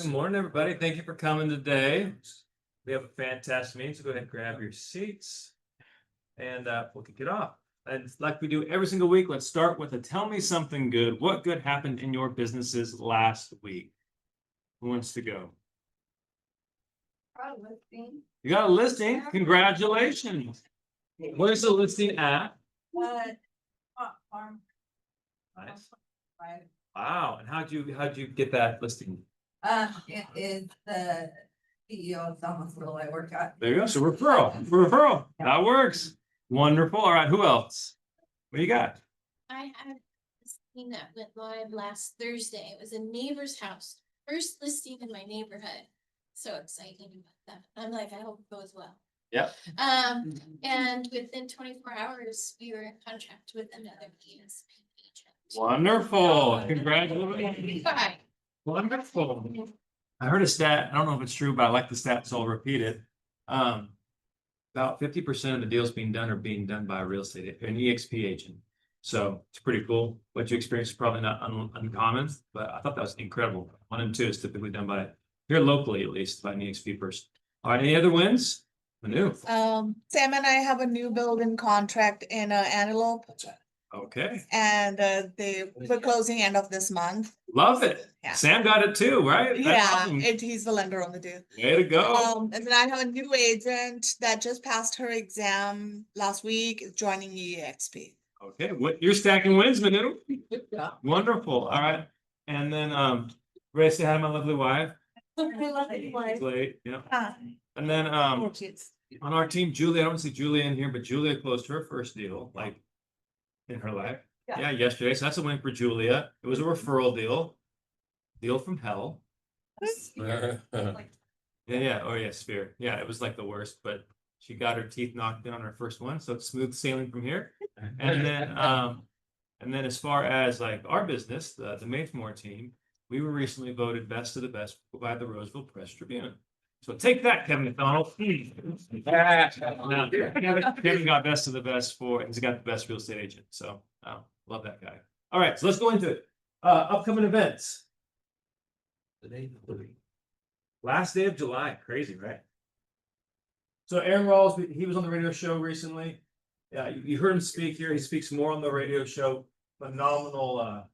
Good morning, everybody. Thank you for coming today. We have a fantastic meeting, so go ahead and grab your seats and we'll kick it off. And like we do every single week, let's start with a tell me something good. What good happened in your businesses last week? Who wants to go? Listing. You got a listing? Congratulations. What is the listing at? Farm. Nice. Wow. And how'd you get that listing? It is the CEO of the hospital I work at. There you go. So referral. That works. Wonderful. All right. Who else? What do you got? I had this thing that went live last Thursday. It was a neighbor's house. First listing in my neighborhood. So excited about that. I'm like, I hope it goes well. Yep. And within 24 hours, we were in contract with another ESP agent. Wonderful. Congratulations. Bye. Wonderful. I heard a stat. I don't know if it's true, but I like the stat, so I'll repeat it. About 50% of the deals being done are being done by a real estate, an EXP agent. So it's pretty cool. What you experience is probably not uncommon, but I thought that was incredible. 1 and 2 is typically done by here locally, at least, by an EXP person. All right, any other wins? Manu. Sam and I have a new building contract in Antelope, Okay. and we're closing end of this month. Love it. Yeah. Sam got it too, right? That's Yeah, awesome. he's the lender on the deal. Way to go. And then I have a new agent that just passed her exam last week, joining EXP. Okay, what you're stacking wins, Manu. Yeah. Wonderful. All right. And then ready to say hi to my lovely wife. Late, yeah. And then on our team, Julia, I don't see Julia in here, but Julia closed her first deal, like in her life. Yeah, yesterday. So that's a win for Julia. It was a referral deal. Deal from hell. Yeah. Oh yeah, Sphere. Yeah, it was like the worst, but she got her teeth knocked in on her first one, so it's smooth sailing from here. And then as far as like our business, the Mayfmore team, we were recently voted best of the best by the Roseville Press Tribune. So take that, Kevin McDonald. Now, Kevin got best of the best for, he's got the best real estate agent. So love that guy. All right, so let's go into it. Upcoming events. Last day of July, crazy, right? So Aaron Rawls, he was on the radio show recently. Yeah, you heard him speak here. He speaks more on the radio show. Phenomenal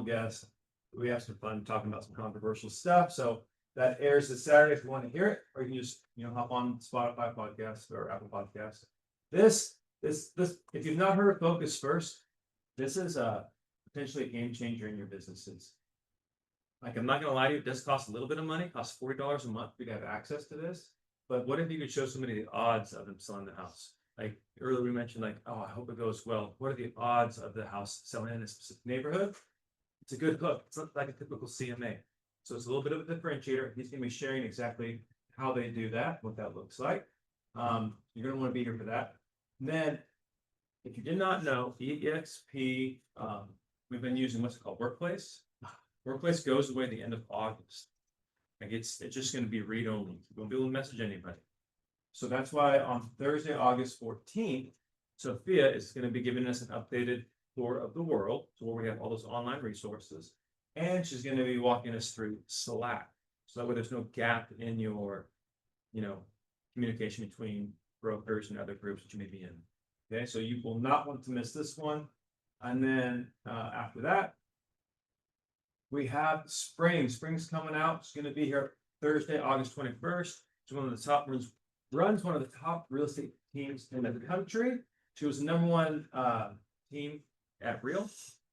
guest. We have some fun talking about some controversial stuff. So that airs this Saturday if you want to hear it, or you can just hop on Spotify podcast or Apple Podcast. This if you've not heard of Focus First, this is potentially a game changer in your businesses. Like, I'm not gonna lie to you, it does cost a little bit of money. It costs $40 a month for you to have access to this. But what if you could show somebody the odds of them selling the house? Like earlier we mentioned, like, oh, I hope it goes well. What are the odds of the house selling in a specific neighborhood? It's a good hook. It's not like a typical CMA. So it's a little bit of a differentiator. He's going to be sharing exactly how they do that, what that looks like. You're going to want to be here for that. And then, if you did not know, EXP, we've been using what's it called, Workplace. Workplace goes away at the end of August. Like it's just going to be read only. You won't be able to message anybody. So that's why on Thursday, August 14th, Sophia is going to be giving us an updated tour of the world, so where we have all those online resources, and she's going to be walking us through Slack, so that way there's no gap in your, communication between brokers and other groups that you may be in. Okay, so you will not want to miss this one. And then after that, we have spring. Spring's coming out. It's going to be here Thursday, August 21st. It's one of the top runs one of the top real estate teams in the country. She was the #1 team at Real.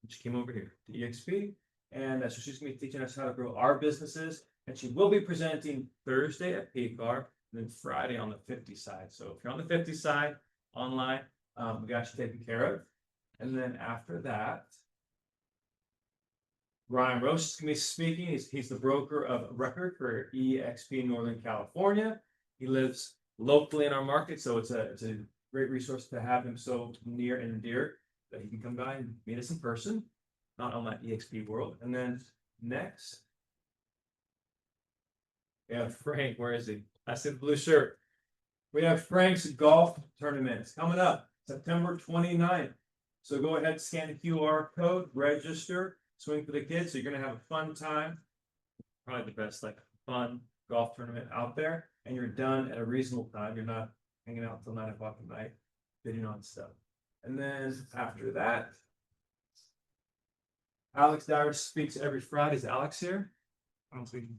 She came over here to EXP, and so she's going to be teaching us how to grow our businesses. And she will be presenting Thursday at PCAR, and then Friday on the 50 side. So if you're on the 50 side online, we got you taken care of. And then after that, Ryan Roche is going to be speaking. He's the broker of record for EXP Northern California. He lives locally in our market, so it's a great resource to have him so near and dear that he can come by and meet us in person, not on that EXP world. And then next, we have Frank. Where is he? I said blue shirt. We have Frank's golf tournament. It's coming up September 29th. So go ahead, scan the QR code, register, swing for the kids. So you're going to have a fun time. probably the best like fun golf tournament out there, and you're done at a reasonable time. You're not hanging out till 9 o'clock at night, bidding on stuff. And then after that, Alex Dyer speaks every Friday. Is Alex here? I don't see him.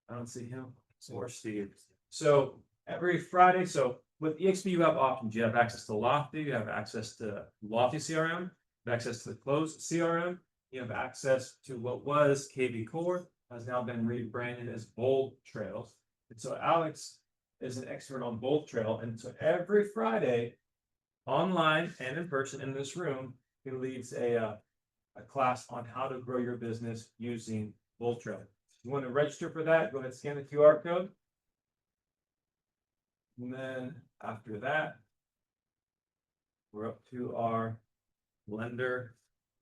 I don't see him. Or Steve. So every Friday, so with EXP, you have options. You have access to Lofty, you have access to Lofty CRM, you have access to the closed CRM, you have access to what was KB Core, has now been rebranded as Bold Trails. And so Alex is an expert on Bold Trail. And so every Friday, online and in person in this room, he leads a class on how to grow your business using Bold Trail. If you want to register for that, go ahead and scan the QR code. And then after that, we're up to our lender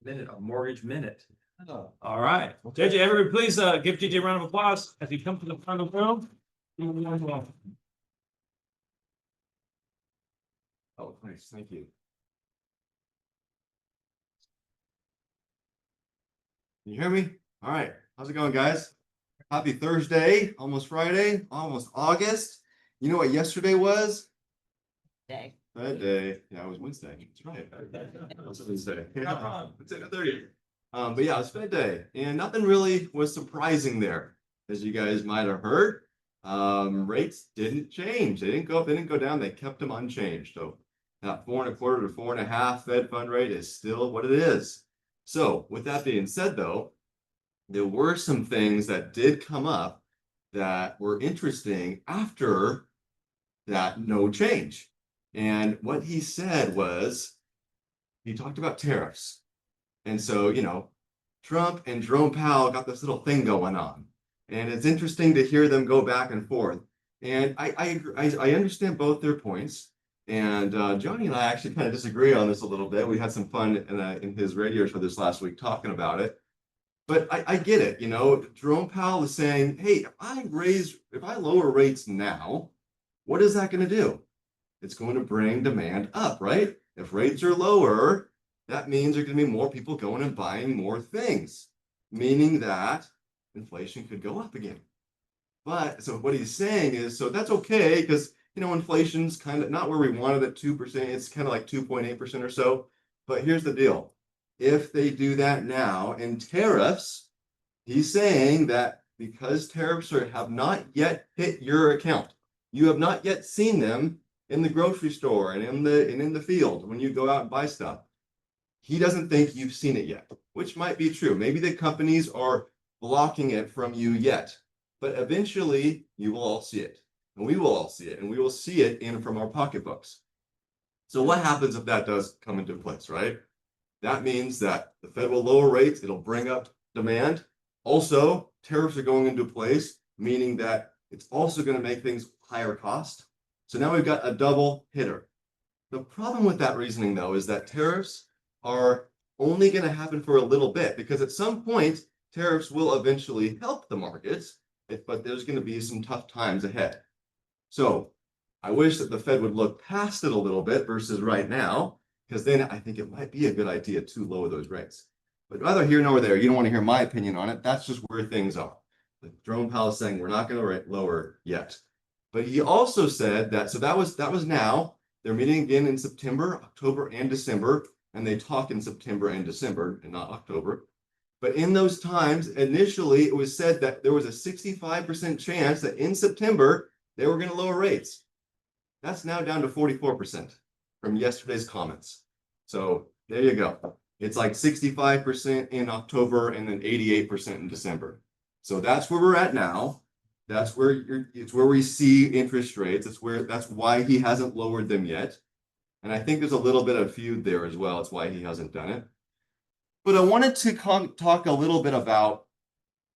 minute, our mortgage minute. Oh. All right. Well, JJ, everybody, please give JJ a round of applause as he comes to the front of the room. Oh, nice, thank you. Can you hear me? All right, how's it going, guys? Happy Thursday, almost Friday, almost August. You know what yesterday was? Day. That day. Yeah, it was Wednesday. That's right. It was Wednesday. Yeah, it's 30. But yeah, it's Fed Day, and nothing really was surprising there, as you guys might have heard. Rates didn't change. They didn't go up, they didn't go down, they kept them unchanged. So that 4.25 to 4.5 Fed fund rate is still what it is. So with that being said, though, there were some things that did come up that were interesting after that no change. And what he said was, he talked about tariffs. And so, you know, Trump and Jerome Powell got this little thing going on. And it's interesting to hear them go back and forth. And I understand both their points. And Johnny and I actually kind of disagree on this a little bit. We had some fun in his radio show this last week talking about it. But I get it, you know, Jerome Powell is saying, hey, if I lower rates now, what is that going to do? It's going to bring demand up, right? If rates are lower, that means there are going to be more people going and buying more things, meaning that inflation could go up again. But so what he's saying is, so that's okay, because, you know, inflation's kind of not where we wanted at 2%. It's kind of like 2.8% or so. But here's the deal. If they do that now in tariffs, he's saying that because tariffs have not yet hit your account, you have not yet seen them in the grocery store and in the field when you go out and buy stuff. He doesn't think you've seen it yet, which might be true. Maybe the companies are blocking it from you yet, but eventually you will all see it, and we will all see it, and we will see it in from our pocketbooks. So what happens if that does come into place, right? That means that the Fed will lower rates, it'll bring up demand. Also, tariffs are going into place, meaning that it's also going to make things higher cost. So now we've got a double hitter. The problem with that reasoning, though, is that tariffs are only going to happen for a little bit, because at some point, tariffs will eventually help the markets, but there's going to be some tough times ahead. So I wish that the Fed would look past it a little bit versus right now, because then I think it might be a good idea to lower those rates. But neither here nor there. You don't want to hear my opinion on it. That's just where things are. But Jerome Powell is saying we're not going to lower yet. But he also said that, so that was now. They're meeting again in September, October, and December, and they talk in September and December and not October. But in those times, initially, it was said that there was a 65% chance that in September, they were going to lower rates. That's now down to 44% from yesterday's comments. So there you go. It's like 65% in October and then 88% in December. So that's where we're at now. That's where it's where we see interest rates. That's why he hasn't lowered them yet. And I think there's a little bit of feud there as well. It's why he hasn't done it. But I wanted to talk a little bit about,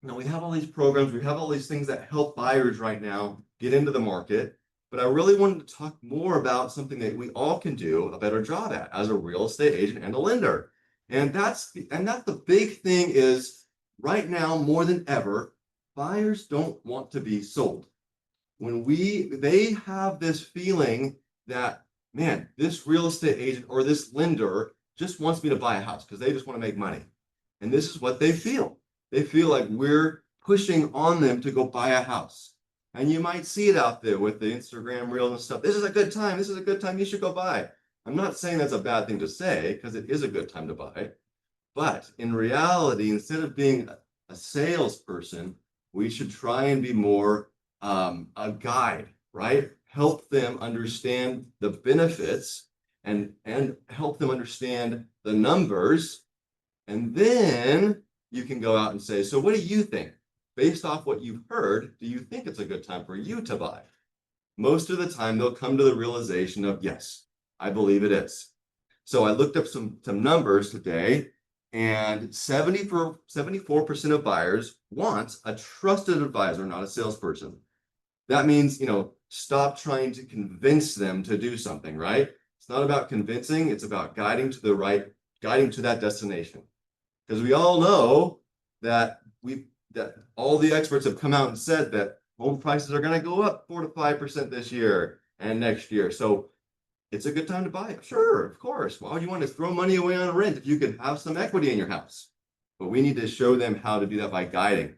you know, we have all these programs, we have all these things that help buyers right now get into the market. But I really wanted to talk more about something that we all can do a better job at as a real estate agent and a lender. And that's the big thing is right now more than ever, buyers don't want to be sold. They have this feeling that, man, this real estate agent or this lender just wants me to buy a house because they just want to make money. And this is what they feel. They feel like we're pushing on them to go buy a house. And you might see it out there with the Instagram reels and stuff. This is a good time. This is a good time. You should go buy. I'm not saying that's a bad thing to say, because it is a good time to buy. But in reality, instead of being a salesperson, we should try and be more a guide, right? Help them understand the benefits and help them understand the numbers. And then you can go out and say, so what do you think? Based off what you've heard, do you think it's a good time for you to buy? Most of the time, they'll come to the realization of, yes, I believe it is. So I looked up some numbers today, and 74% of buyers want a trusted advisor, not a salesperson. That means, stop trying to convince them to do something, right? It's not about convincing, it's about guiding to that destination. Because we all know that all the experts have come out and said that home prices are going to go up 4 to 5% this year and next year. So it's a good time to buy. Sure, of course. Why would you want to throw money away on rent if you could have some equity in your house? But we need to show them how to do that by guiding.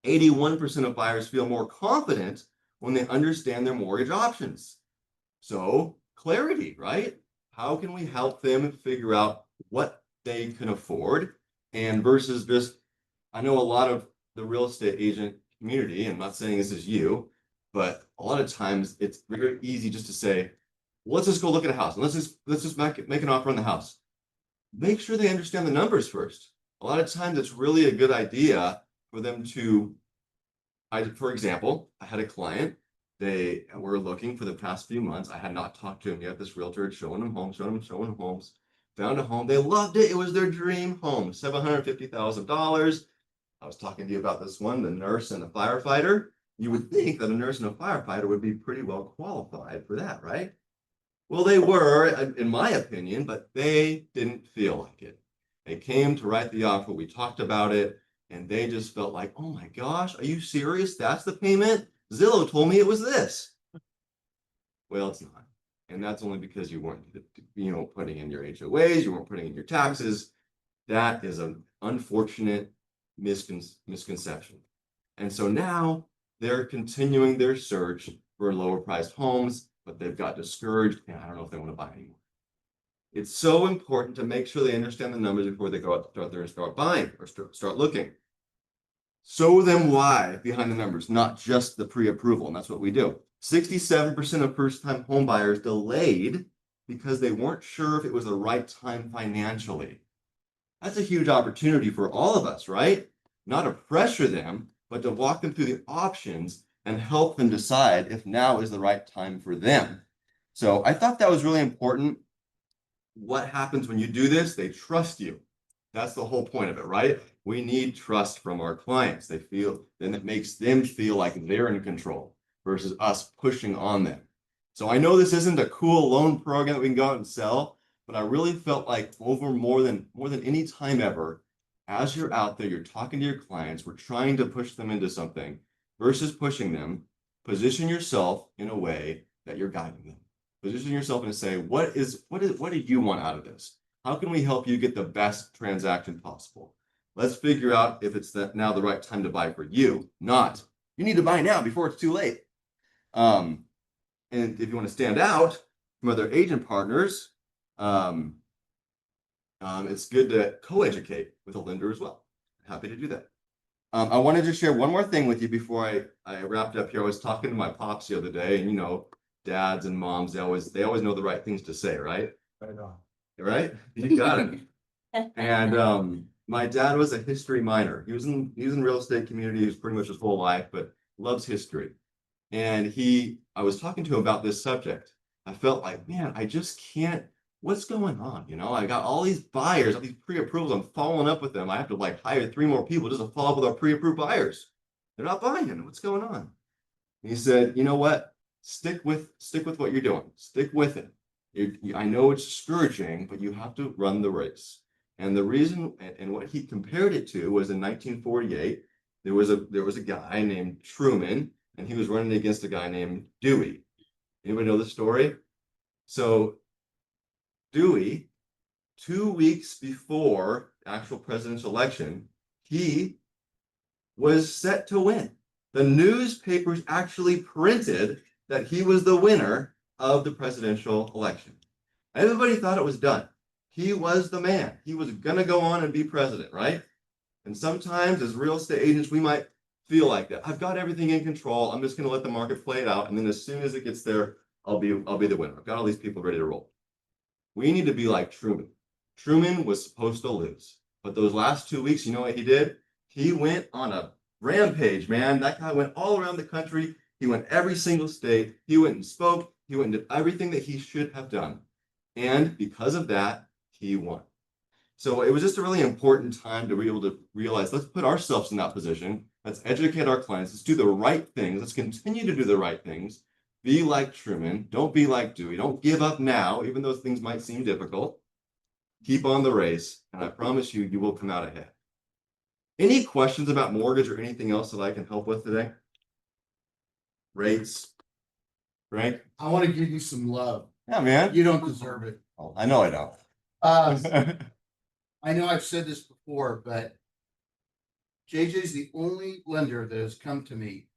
81% of buyers feel more confident when they understand their mortgage options. So clarity, right? How can we help them figure out what they can afford, and versus just, I know a lot of the real estate agent community, I'm not saying this is you, but a lot of times it's very easy just to say, let's just go look at a house and let's just make an offer on the house. Make sure they understand the numbers first. A lot of times it's really a good idea for them to, for example, I had a client, they were looking for the past few months. I had not talked to him yet. This realtor had showing them homes, found a home. They loved it. It was their dream home, $750,000. I was talking to you about this one, the nurse and the firefighter. You would think that a nurse and a firefighter would be pretty well qualified for that, right? Well, they were, in my opinion, but they didn't feel like it. They came to write the offer. We talked about it, and they just felt like, oh my gosh, are you serious? That's the payment? Zillow told me it was this. Well, it's not. And that's only because you weren't, putting in your HOAs, you weren't putting in your taxes. That is an unfortunate misconception. And so now they're continuing their search for lower priced homes, but they've got discouraged and I don't know if they want to buy anymore. It's so important to make sure they understand the numbers before they go out there and start buying or start looking. Show them why behind the numbers, not just the pre-approval, and that's what we do. 67% of first-time home buyers delayed because they weren't sure if it was the right time financially. That's a huge opportunity for all of us, right? Not to pressure them, but to walk them through the options and help them decide if now is the right time for them. So I thought that was really important. What happens when you do this? They trust you. That's the whole point of it, right? We need trust from our clients. Then it makes them feel like they're in control versus us pushing on them. So I know this isn't a cool loan program that we can go out and sell, but I really felt like over more than any time ever, as you're out there, you're talking to your clients, we're trying to push them into something versus pushing them. Position yourself in a way that you're guiding them. Position yourself and say, what do you want out of this? How can we help you get the best transaction possible? Let's figure out if it's now the right time to buy for you, not you need to buy now before it's too late. And if you want to stand out from other agent partners, it's good to co-educate with a lender as well. Happy to do that. I wanted to share one more thing with you before I wrapped up here. I was talking to my pops the other day, and dads and moms, they always know the right things to say, right? Right on. Right? You got it. And my dad was a history minor. He was in real estate community. He was pretty much his whole life, but loves history. And I was talking to him about this subject. I felt like, man, I just can't, what's going on? I got all these buyers, all these pre-approvals. I'm following up with them. I have to hire 3 more people just to follow up with our pre-approved buyers. They're not buying. What's going on? And he said, you know what? Stick with what you're doing. Stick with it. I know it's discouraging, but you have to run the race. And the reason, and what he compared it to was in 1948, there was a guy named Truman, and he was running against a guy named Dewey. Anybody know the story? So Dewey, 2 weeks before the actual presidential election, he was set to win. The newspapers actually printed that he was the winner of the presidential election. Everybody thought it was done. He was the man. He was going to go on and be president, right? And sometimes as real estate agents, we might feel like that. I've got everything in control. I'm just going to let the market play it out. And then as soon as it gets there, I'll be the winner. I've got all these people ready to roll. We need to be like Truman. Truman was supposed to lose. But those last 2 weeks, you know what he did? He went on a rampage, man. That guy went all around the country. He went every single state. He went and spoke. He went and did everything that he should have done. And because of that, he won. So it was just a really important time to be able to realize, let's put ourselves in that position. Let's educate our clients. Let's do the right things. Let's continue to do the right things. Be like Truman. Don't be like Dewey. Don't give up now, even though things might seem difficult. Keep on the race, and I promise you, you will come out ahead. Any questions about mortgage or anything else that I can help with today? Rates? Frank? I want to give you some love. Yeah, man. You don't deserve it. Oh, I know I don't. I know I've said this before, but JJ's the only lender that has come to me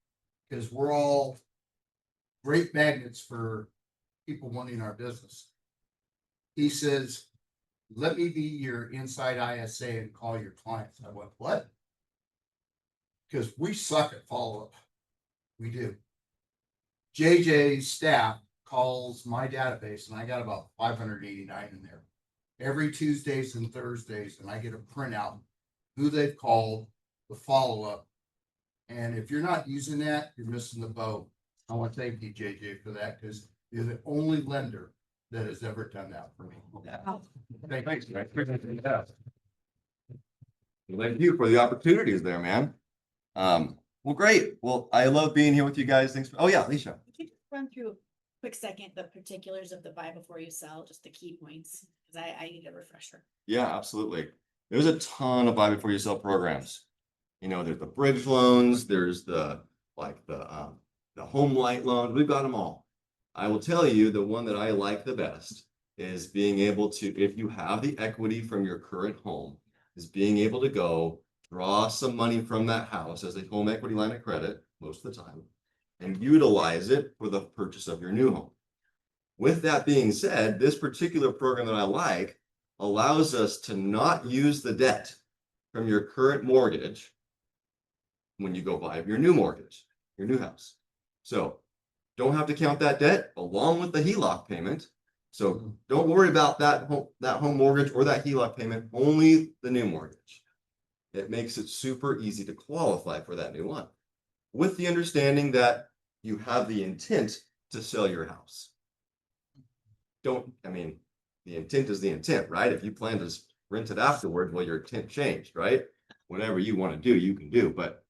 because we're all great magnets for people wanting our business. He says, let me be your inside ISA and call your clients. I went, what? Because we suck at follow-up. We do. JJ's staff calls my database, and I got about 589 in there. Every Tuesdays and Thursdays, and I get a printout, who they've called, the follow-up. And if you're not using that, you're missing the boat. I want to thank you, JJ, for that, because you're the only lender that has ever done that for me. Thanks, man. Thank you for the opportunities there, man. Well, great. Well, I love being here with you guys. Thanks. Oh yeah, Alicia. Could you just run through a quick second, the particulars of the buy before you sell, just the key points? Because I need a refresher. Yeah, absolutely. There's a ton of buy before you sell programs. You know, there's the bridge loans, there's the home light loans. We've got them all. I will tell you the one that I like the best is being able to, if you have the equity from your current home, is being able to go draw some money from that house as a home equity line of credit most of the time and utilize it for the purchase of your new home. With that being said, this particular program that I like allows us to not use the debt from your current mortgage when you go buy your new mortgage, your new house. So don't have to count that debt along with the HELOC payment. So don't worry about that home mortgage or that HELOC payment, only the new mortgage. It makes it super easy to qualify for that new one, with the understanding that you have the intent to sell your house. The intent is the intent, right? If you plan to rent it afterwards, well, your intent changed, right? Whatever you want to do, you can do, but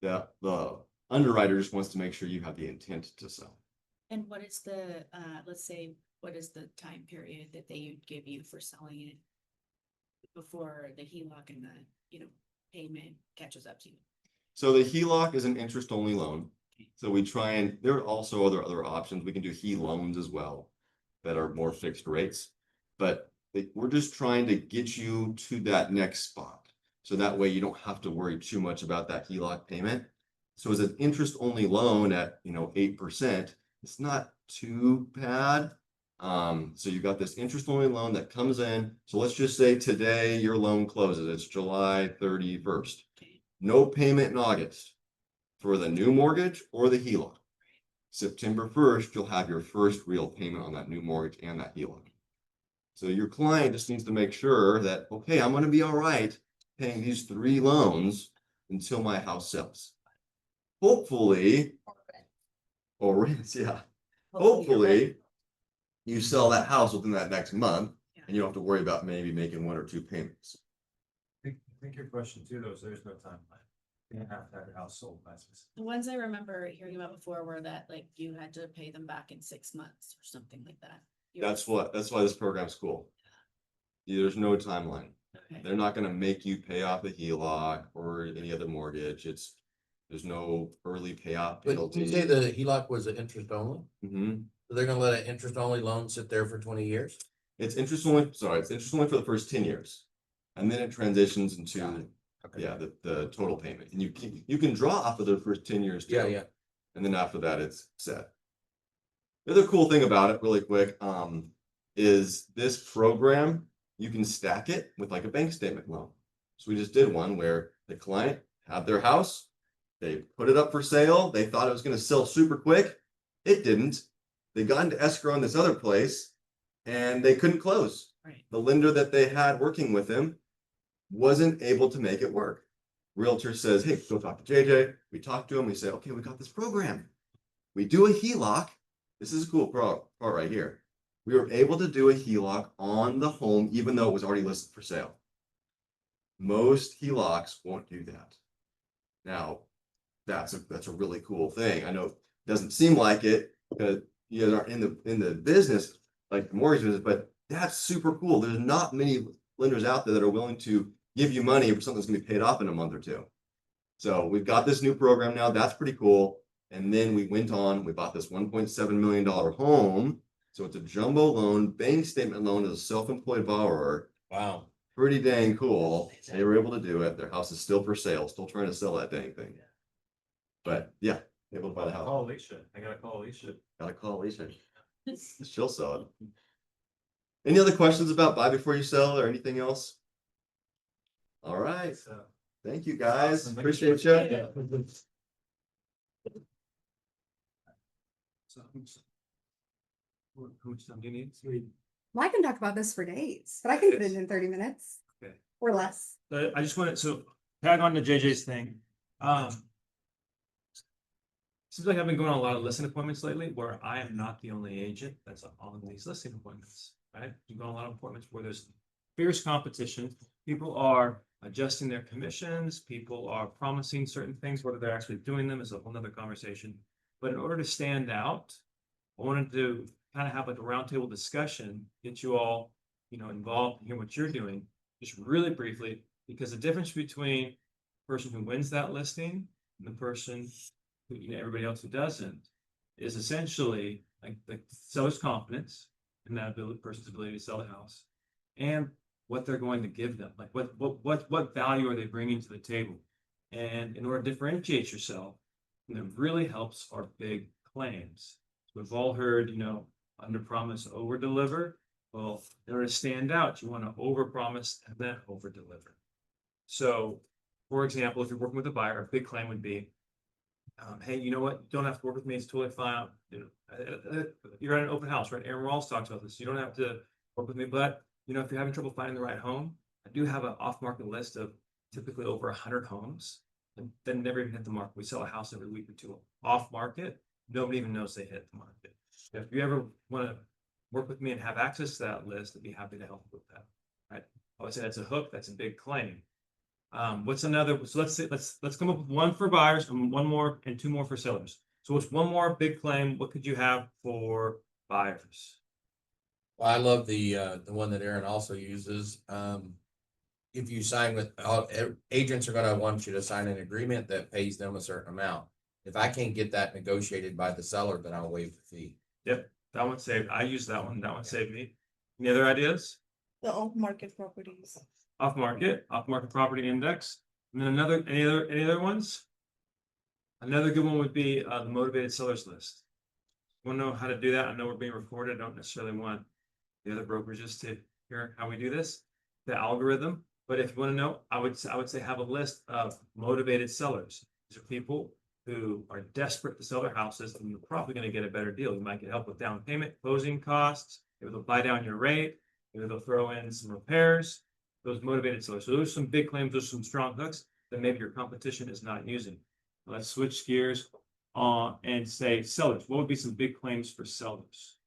the underwriter just wants to make sure you have the intent to sell. And what is the, let's say, what is the time period that they would give you for selling it before the HELOC and the, payment catches up to you? So the HELOC is an interest-only loan. So we try and, there are also other options. We can do HE loans as well that are more fixed rates, but we're just trying to get you to that next spot. So that way you don't have to worry too much about that HELOC payment. So as an interest-only loan at 8%, it's not too bad. So you've got this interest-only loan that comes in. So let's just say today your loan closes. It's July 31st. No payment in August for the new mortgage or the HELOC. September 1st, you'll have your first real payment on that new mortgage and that HELOC. So your client just needs to make sure that, okay, I'm going to be all right paying these 3 loans until my house sells. Hopefully, or rents, yeah. Hopefully, you sell that house within that next month, and you don't have to worry about maybe making 1 or 2 payments. I think your question too, though, is there's no timeline. You don't have to have your house sold by specific. The ones I remember hearing about before were that like you had to pay them back in 6 months or something like that. That's why this program's cool. There's no timeline. Okay. They're not going to make you pay off the HELOC or any other mortgage. There's no early payoff But penalty. you say the HELOC was an interest only? Mhm. So they're gonna let an interest only loan sit there for 20 years? It's interest only for the first 10 years. And then it transitions into Okay. Yeah, the total payment, and you can draw off of the first 10 years too. Yeah, yeah. And then after that, it's set. The other cool thing about it, really quick, is this program, you can stack it with like a bank statement loan. So we just did one where the client had their house, they put it up for sale, they thought it was going to sell super quick. It didn't. They got into escrow in this other place and they couldn't close. Right. The lender that they had working with him wasn't able to make it work. Realtor says, hey, go talk to JJ. We talk to him. We say, okay, we got this program. We do a HELOC. This is a cool part right here. We were able to do a HELOC on the home, even though it was already listed for sale. Most HELOCs won't do that. Now, that's a really cool thing. I know it doesn't seem like it because you guys aren't in the business like the mortgage business, but that's super cool. There's not many lenders out there that are willing to give you money for something that's gonna be paid off in a month or two. So we've got this new program now. That's pretty cool. And then we went on, we bought this $1.7 million home. So it's a jumbo loan, bank statement loan as a self-employed borrower. Wow. Pretty dang cool. They were able to do it. Their house is still for sale, still trying to sell that dang thing. But yeah, able to buy the house. Call Alicia. I gotta call Alicia. Gotta call Alicia. She'll sell it. Any other questions about buy before you sell or anything else? All right. So. Thank you, guys. Awesome. Appreciate you. Yeah. So, how much time do you need? Well, I can talk about this for days, but I can put it in 30 minutes. Okay. Or less. I just wanted, so tag on to JJ's thing. Seems like I've been going on a lot of listing appointments lately where I am not the only agent that's on these listing appointments, right? You go on a lot of appointments where there's fierce competition. People are adjusting their commissions. People are promising certain things, whether they're actually doing them is a whole nother conversation. But in order to stand out, I wanted to kind of have like a roundtable discussion, get you all, involved and hear what you're doing, just really briefly, because the difference between the person who wins that listing and the person who, everybody else who doesn't, is essentially like the seller's confidence in that person's ability to sell the house and what they're going to give them. Like what value are they bringing to the table? And in order to differentiate yourself, it really helps our big claims. We've all heard, under promise, over deliver. Well, in order to stand out, you want to over promise and then over deliver. So, for example, if you're working with a buyer, a big claim would be, hey, you know what? You don't have to work with me. It's totally fine. You're at an open house, right? Aaron Rawls talks about this. You don't have to work with me, but if you're having trouble finding the right home, I do have an off-market list of typically over 100 homes and then never even hit the market. We sell a house every week or two off market. Nobody even knows they hit the market. If you ever want to work with me and have access to that list, I'd be happy to help you with that. Right? I would say that's a hook. That's a big claim. What's another? So let's come up with one for buyers and one more and two more for sellers. So what's one more big claim? What could you have for buyers? Well, I love the one that Aaron also uses. If you sign with, agents are gonna want you to sign an agreement that pays them a certain amount. If I can't get that negotiated by the seller, then I'll waive the fee. Yep, that one saved. I used that one. That one saved me. Any other ideas? The off-market properties. Off market property index. And then any other ones? Another good one would be the motivated sellers list. Want to know how to do that? I know we're being recorded. I don't necessarily want the other brokerages to hear how we do this, the algorithm. But if you want to know, I would say have a list of motivated sellers. These are people who are desperate to sell their houses, and you're probably going to get a better deal. You might get help with down payment, closing costs. Maybe they'll buy down your rate. Maybe they'll throw in some repairs. Those motivated sellers. So those are some big claims. Those are some strong hooks that maybe your competition is not using. Let's switch gears and say sellers. What would be some big claims for sellers?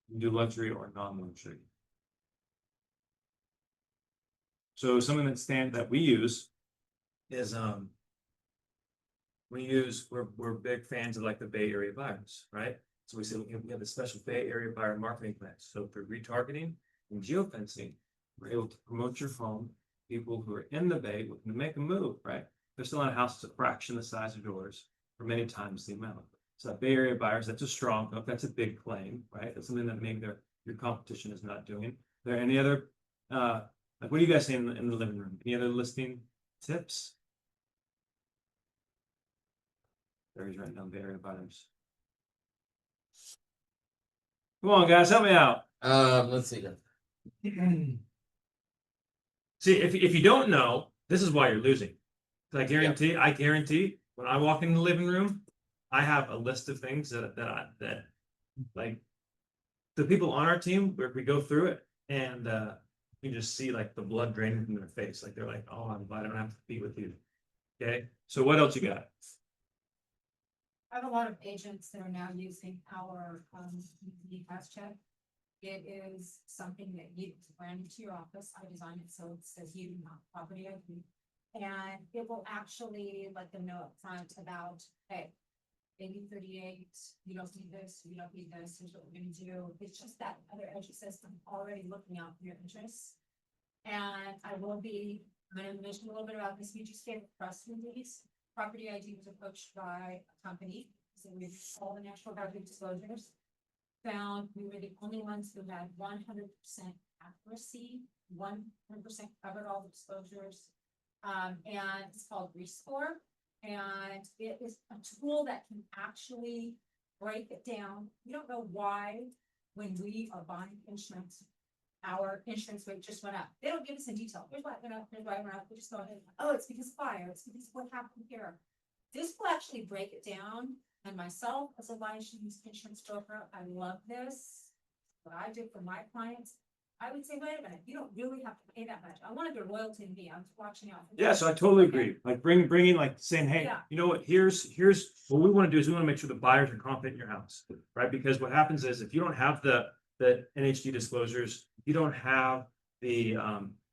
You can do luxury or non-luxury. So something that we use is we're big fans of like the Bay Area buyers, right? So we say we have a special Bay Area buyer marketing plan. So for retargeting and geofencing, we're able to promote your home. People who are in the Bay looking to make a move, right? They're still in a house that's a fraction the size of yours for many times the amount. So that Bay Area buyers, that's a strong hook. That's a big claim, right? That's something that maybe your competition is not doing. Are there any other like what do you guys say in the living room? Any other listing tips. Barry's writing down the area of items. Come on, guys, help me out. Let's see. See, if you don't know, this is why you're losing. 'Cause I guarantee, when I walk in the living room, I have a list of things that like the people on our team, where we go through it and you just see like the blood draining from their face. Like they're like, oh, I'm glad I don't have to be with you. Okay, so what else you got? I have a lot of agents that are now using our fast check. It is something that you brand into your office. I designed it so it says you, not property ID. And it will actually let them know upfront about, hey, 8038, you don't need this, you don't need this, here's what we're gonna do. It's just that other edge system already looking out for your interests. And I'm gonna mention a little bit about this. We just gave a press release. Property ID was approached by a company, so we did all the national government disclosures. Found we were the only ones who had 100% accuracy, 100% covered all the disclosures. And it's called Rescore. And it is a tool that can actually break it down. You don't know why, when we are buying insurance, our insurance rate just went up. They don't give us in detail. Here's why it went up, here's why it went up. We just go ahead, oh, it's because of fire, it's because of what happened here. This will actually break it down. And myself, as a licensed insurance broker, I love this. What I do for my clients, I would say, wait a minute, you don't really have to pay that much. I wanted their loyalty in me. I'm watching out. for them. Yeah, so I totally agree. Like bringing like saying, hey, Yeah. you know what, here's what we want to do is we want to make sure the buyers are confident in your house, right? Because what happens is if you don't have the NHD disclosures, if you don't have the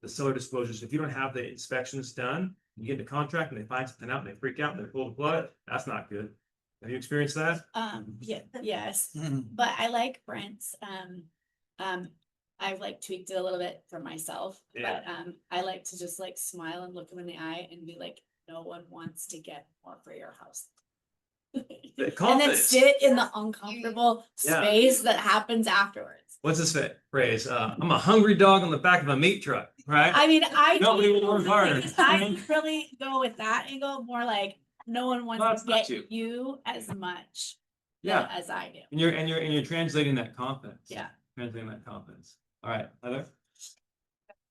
seller disclosures, if you don't have the inspections done, you get the contract and they find something out and they freak out and they pull the plug. That's not good. Have you experienced that? Yes, but I like Brent's, I've like tweaked it a little bit for myself, Yeah. but I like to just like smile and look them in the eye and be like, no one wants to get more for your house. And then confidence. sit in the uncomfortable Yeah. space that happens afterwards. What's this phrase? I'm a hungry dog on the back of a meat truck, right? I mean, Nobody will work harder. because I really go with that angle, more like no one No, wants it's to not get you as much Yeah, as I do. and you're translating that confidence. Yeah. Translating that confidence. All right, Heather.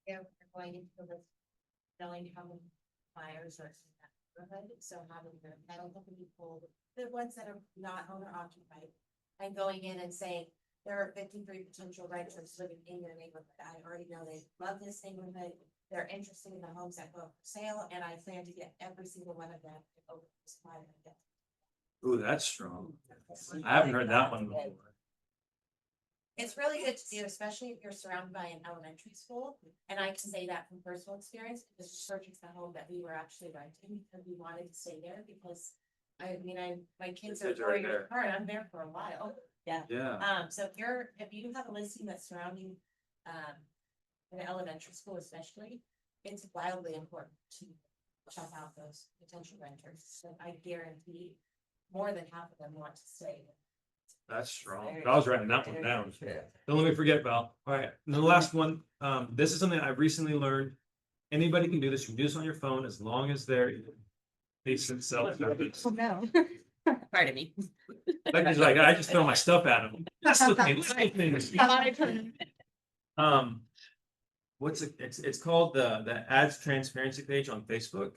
Yeah, we're going into the knowing how many buyers are in that neighborhood, so having the metal people, the ones that are not owner occupied. And going in and saying, there are 53 potential renters living in your neighborhood. I already know they love this neighborhood. They're interested in the homes that go up for sale, and I plan to get every single one of them to open this file. Ooh, that's strong. I haven't heard that one before. It's really good to do, especially if you're surrounded by an elementary school. And I can say that from personal experience, because the church is the home that we were actually renting because we wanted to stay there because my kids are kids are 4 right years there. apart, I'm there for a while. Yeah. Yeah. So if you have a listing that's surrounding, an elementary school especially, it's wildly important to check out those potential renters. So I guarantee more than half of them want to stay. That's strong. I was writing that one down. Don't let me forget, Val. All right, and the last one, this is something I've recently learned. Anybody can do this. You can do this on your phone as long as they're decent self-service. Oh, no. Pardon me. Like, he's like, I just throw my stuff at them. That's okay. What's it? It's called the ads transparency page on Facebook.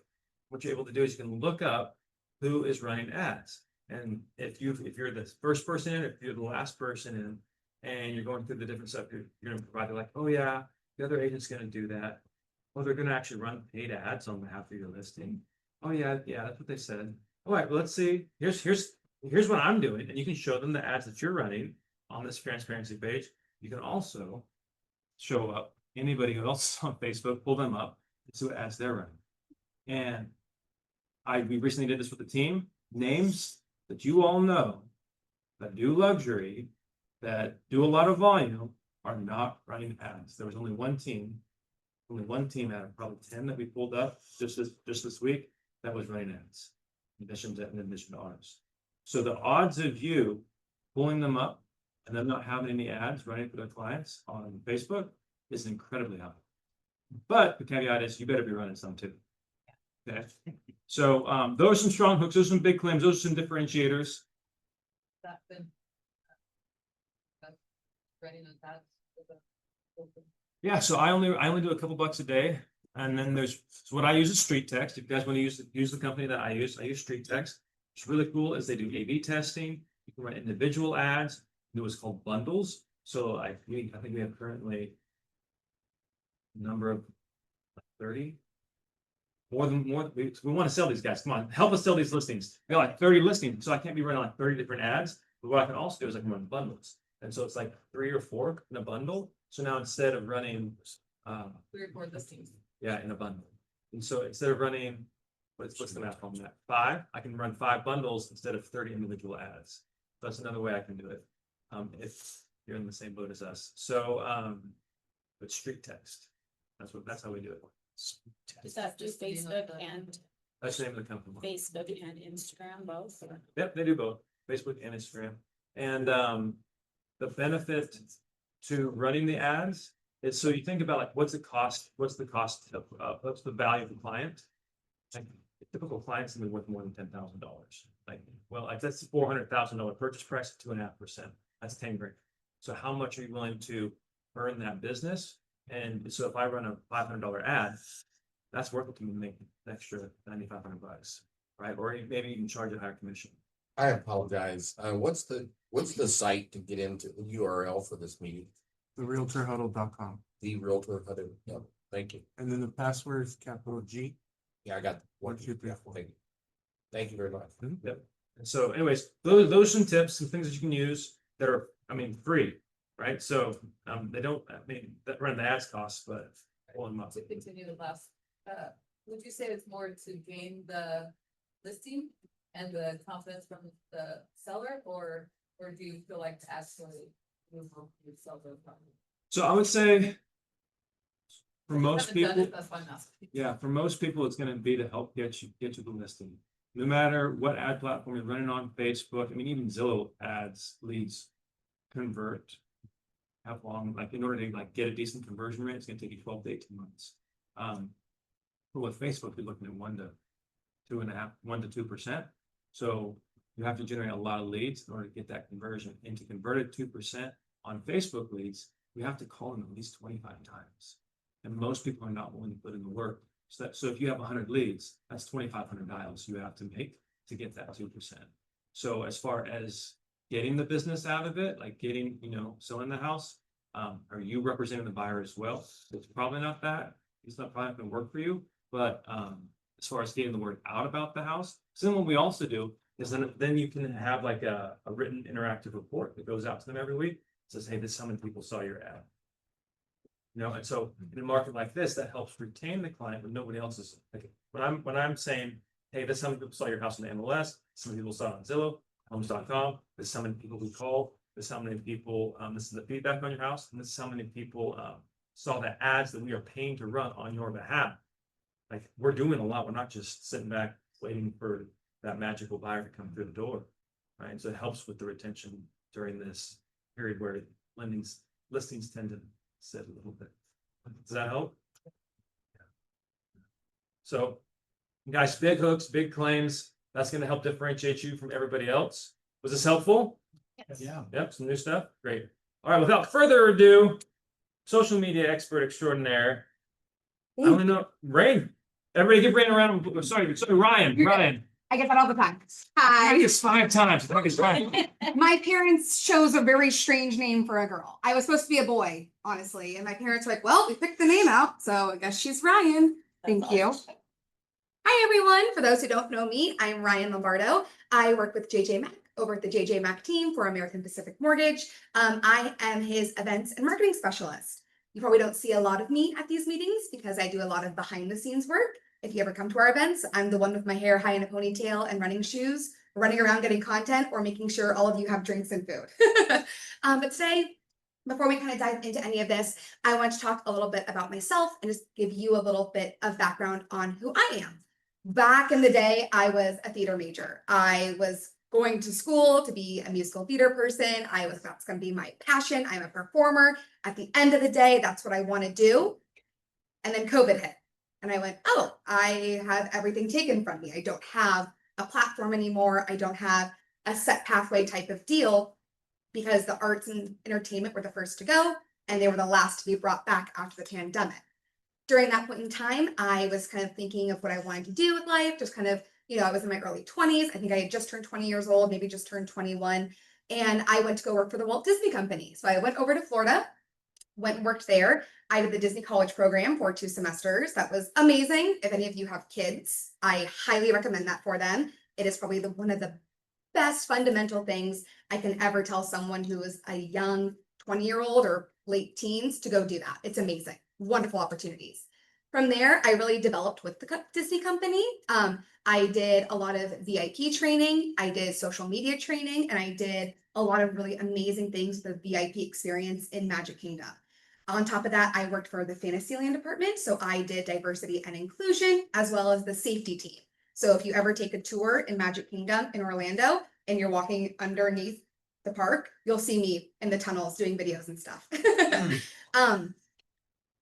What you're able to do is you can look up who is running ads. And if you're the first person in, if you're the last person in, and you're going through the different stuff, you're gonna provide, they're like, oh yeah, the other agent's gonna do that. Well, they're gonna actually run paid ads on behalf of your listing. Oh yeah, that's what they said. All right, well, let's see. Here's what I'm doing, and you can show them the ads that you're running on this transparency page. You can also show up anybody else on Facebook, pull them up, and see what ads they're running. And we recently did this with the team. Names that you all know that do luxury, that do a lot of volume, are not running ads. There was only one team out of probably 10 that we pulled up just this week that was running ads, in addition to ours. So the odds of you pulling them up and them not having any ads running for their clients on Facebook is incredibly high. But the caveat is you better be running some too. Okay, so those are some strong hooks, those are some big claims, those are some differentiators. That been. Running on that. Yeah, so I only do a couple bucks a day, and then there's so what I use is Street Text. If you guys want to use the company that I use Street Text. What's really cool is they do A/B testing. You can run individual ads. Do what's called bundles. So I think we have currently a number of 30. More, we want to sell these guys. Come on, help us sell these listings. We got like 30 listings, so I can't be running like 30 different ads. But what I can also do is I can run bundles. And so it's like 3 or 4 in a bundle. So now instead of running 3 or 4 listings. yeah, in a bundle. And so instead of running, what's the math on that? 5, I can run 5 bundles instead of 30 individual ads. That's another way I can do it. If you're in the same boat as us. So but Street Text. That's how we do it. Is that just Facebook and That's the name of the company. Facebook and Instagram both? Or? Yep, they do both, Facebook and Instagram. And the benefit to running the ads is so you think about like what's the cost of what's the value of the client? Like a typical client's gonna be worth more than $10,000. Like, well, like that's $400,000 purchase price, 2.5%. That's 10 grand. So how much are you willing to earn that business? And so if I run a $500 ad, that's worth it to me to make an extra $9,500, right? Or maybe you can charge a higher commission. I apologize. What's the site to get into the URL for this meeting? TheRealtorHuddle.com. The Realtor Huddle. Yeah, thank you. And then the password is capital G. Yeah, I got 1, 2, 3, 4. Thank you very much. Yep. And so anyways, those are some tips, some things that you can use that are, free, right? So that run the ads costs, but pull them up. To continue the last, would you say it's more to gain the listing and the confidence from the seller, or do you feel like to actually move on to sell the property? So I would say for most Haven't done people, it, that's why I'm asking. yeah, for most people, it's gonna be to help get you the listing. No matter what ad platform you're running on, Facebook, even Zillow ads leads convert. How long, like in order to like get a decent conversion rate, it's gonna take you 12 to 18 months. But with Facebook, you're looking at 1 to 2%. So you have to generate a lot of leads in order to get that conversion. And to convert it 2% on Facebook leads, we have to call them at least 25 times. And most people are not willing to put in the work. So if you have 100 leads, that's 2,500 dials you have to make to get that 2%. So as far as getting the business out of it, like getting, selling the house, are you representing the buyer as well? It's probably not that. It's not probably going to work for you. But as far as getting the word out about the house, so then what we also do is then you can have like a written interactive report that goes out to them every week. It says, hey, this is how many people saw your ad. And so in a market like this, that helps retain the client when nobody else is like when I'm saying, hey, this is how many people saw your house on the MLS, some people saw it on Zillow, homes.com, this is how many people we call, this is how many people, this is the feedback on your house, and this is how many people saw the ads that we are paying to run on your behalf. Like we're doing a lot. We're not just sitting back waiting for that magical buyer to come through the door, right? So it helps with the retention during this period where listings tend to sit a little bit. Does that help? So, guys, big hooks, big claims. That's going to help differentiate you from everybody else. Was this helpful? Yes. Yeah. Yep, some new stuff. Great. All right, without further ado, social media expert extraordinaire. I don't know, Rain. Everybody give Rain a round of sorry, Ryan. You're good. Ryan. I get that all the time. I Hi. guess 5 times. I think it's fine. My parents chose a very strange name for a girl. I was supposed to be a boy, honestly. And my parents were like, well, we picked the name out. So I guess she's Ryan. Thank you. Hi, everyone. For those who don't know me, I'm Rian Lombardo. I work with JJ Mack over at the JJ Mack team for American Pacific Mortgage. I am his events and marketing specialist. You probably don't see a lot of me at these meetings because I do a lot of behind the scenes work. If you ever come to our events, I'm the one with my hair high in a ponytail and running shoes, running around getting content or making sure all of you have drinks and food. But today, before we kind of dive into any of this, I want to talk a little bit about myself and just give you a little bit of background on who I am. Back in the day, I was a theater major. I was going to school to be a musical theater person. That's going to be my passion. I'm a performer. At the end of the day, that's what I want to do. And then COVID hit. And I went, oh, I have everything taken from me. I don't have a platform anymore. I don't have a set pathway type of deal because the arts and entertainment were the first to go and they were the last to be brought back after the pandemic. During that point in time, I was kind of thinking of what I wanted to do with life, just kind of, I was in my early 20s. I think I had just turned 20 years old, maybe just turned 21. And I went to go work for the Walt Disney Company. So I went over to Florida, went and worked there. I did the Disney College program for 2 semesters. That was amazing. If any of you have kids, I highly recommend that for them. It is probably one of the best fundamental things I can ever tell someone who is a young 20-year-old or late teens to go do that. It's amazing. Wonderful opportunities. From there, I really developed with the Disney company. I did a lot of VIP training. I did social media training, and I did a lot of really amazing things with the VIP experience in Magic Kingdom. On top of that, I worked for the Fantasyland department. So I did diversity and inclusion as well as the safety team. So if you ever take a tour in Magic Kingdom in Orlando and you're walking underneath the park, you'll see me in the tunnels doing videos and stuff.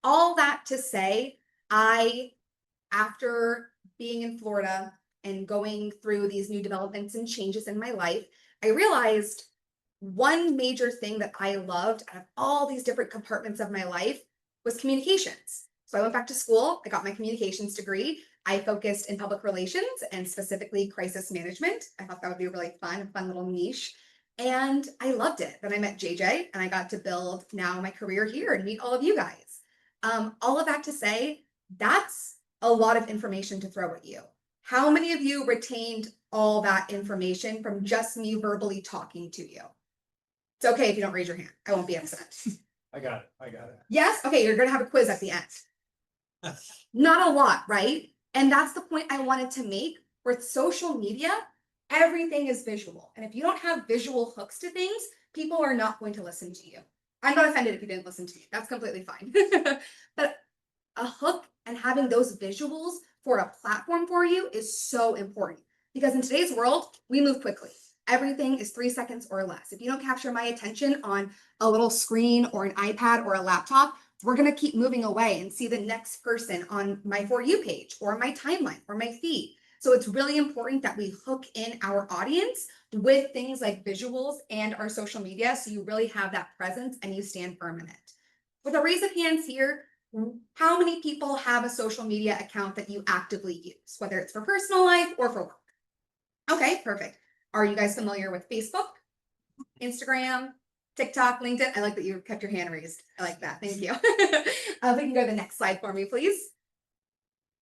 All that to say, after being in Florida and going through these new developments and changes in my life, I realized one major thing that I loved out of all these different compartments of my life was communications. So I went back to school, I got my communications degree. I focused in public relations and specifically crisis management. I thought that would be really fun, a fun little niche. And I loved it. Then I met JJ and I got to build now my career here and meet all of you guys. All of that to say, that's a lot of information to throw at you. How many of you retained all that information from just me verbally talking to you? It's okay if you don't raise your hand. I won't be upset. I got it. Yes? Okay, you're gonna have a quiz at the end. Not a lot, right? And that's the point I wanted to make. With social media, everything is visual. And if you don't have visual hooks to things, people are not going to listen to you. I'm not offended if you didn't listen to me. That's completely fine. But a hook and having those visuals for a platform for you is so important. Because in today's world, we move quickly. Everything is 3 seconds or less. If you don't capture my attention on a little screen or an iPad or a laptop, we're going to keep moving away and see the next person on my For You page or my timeline or my feed. So it's really important that we hook in our audience with things like visuals and our social media so you really have that presence and you stand firm in it. With a raise of hands here, how many people have a social media account that you actively use, whether it's for personal life or for work? Okay, perfect. Are you guys familiar with Facebook, Instagram, TikTok, LinkedIn? I like that you kept your hand raised. I like that. Thank you. We can go to the next slide for me, please.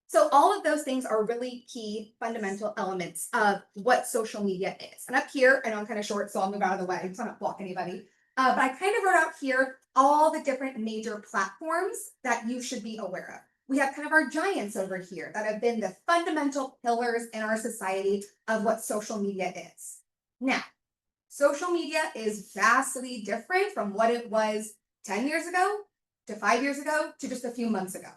So all of those things are really key fundamental elements of what social media is. And up here, I know I'm kind of short, so I'll move out of the way so I don't block anybody. But I kind of wrote out here all the different major platforms that you should be aware of. We have kind of our giants over here that have been the fundamental pillars in our society of what social media is. Now, social media is vastly different from what it was 10 years ago to 5 years ago to just a few months ago.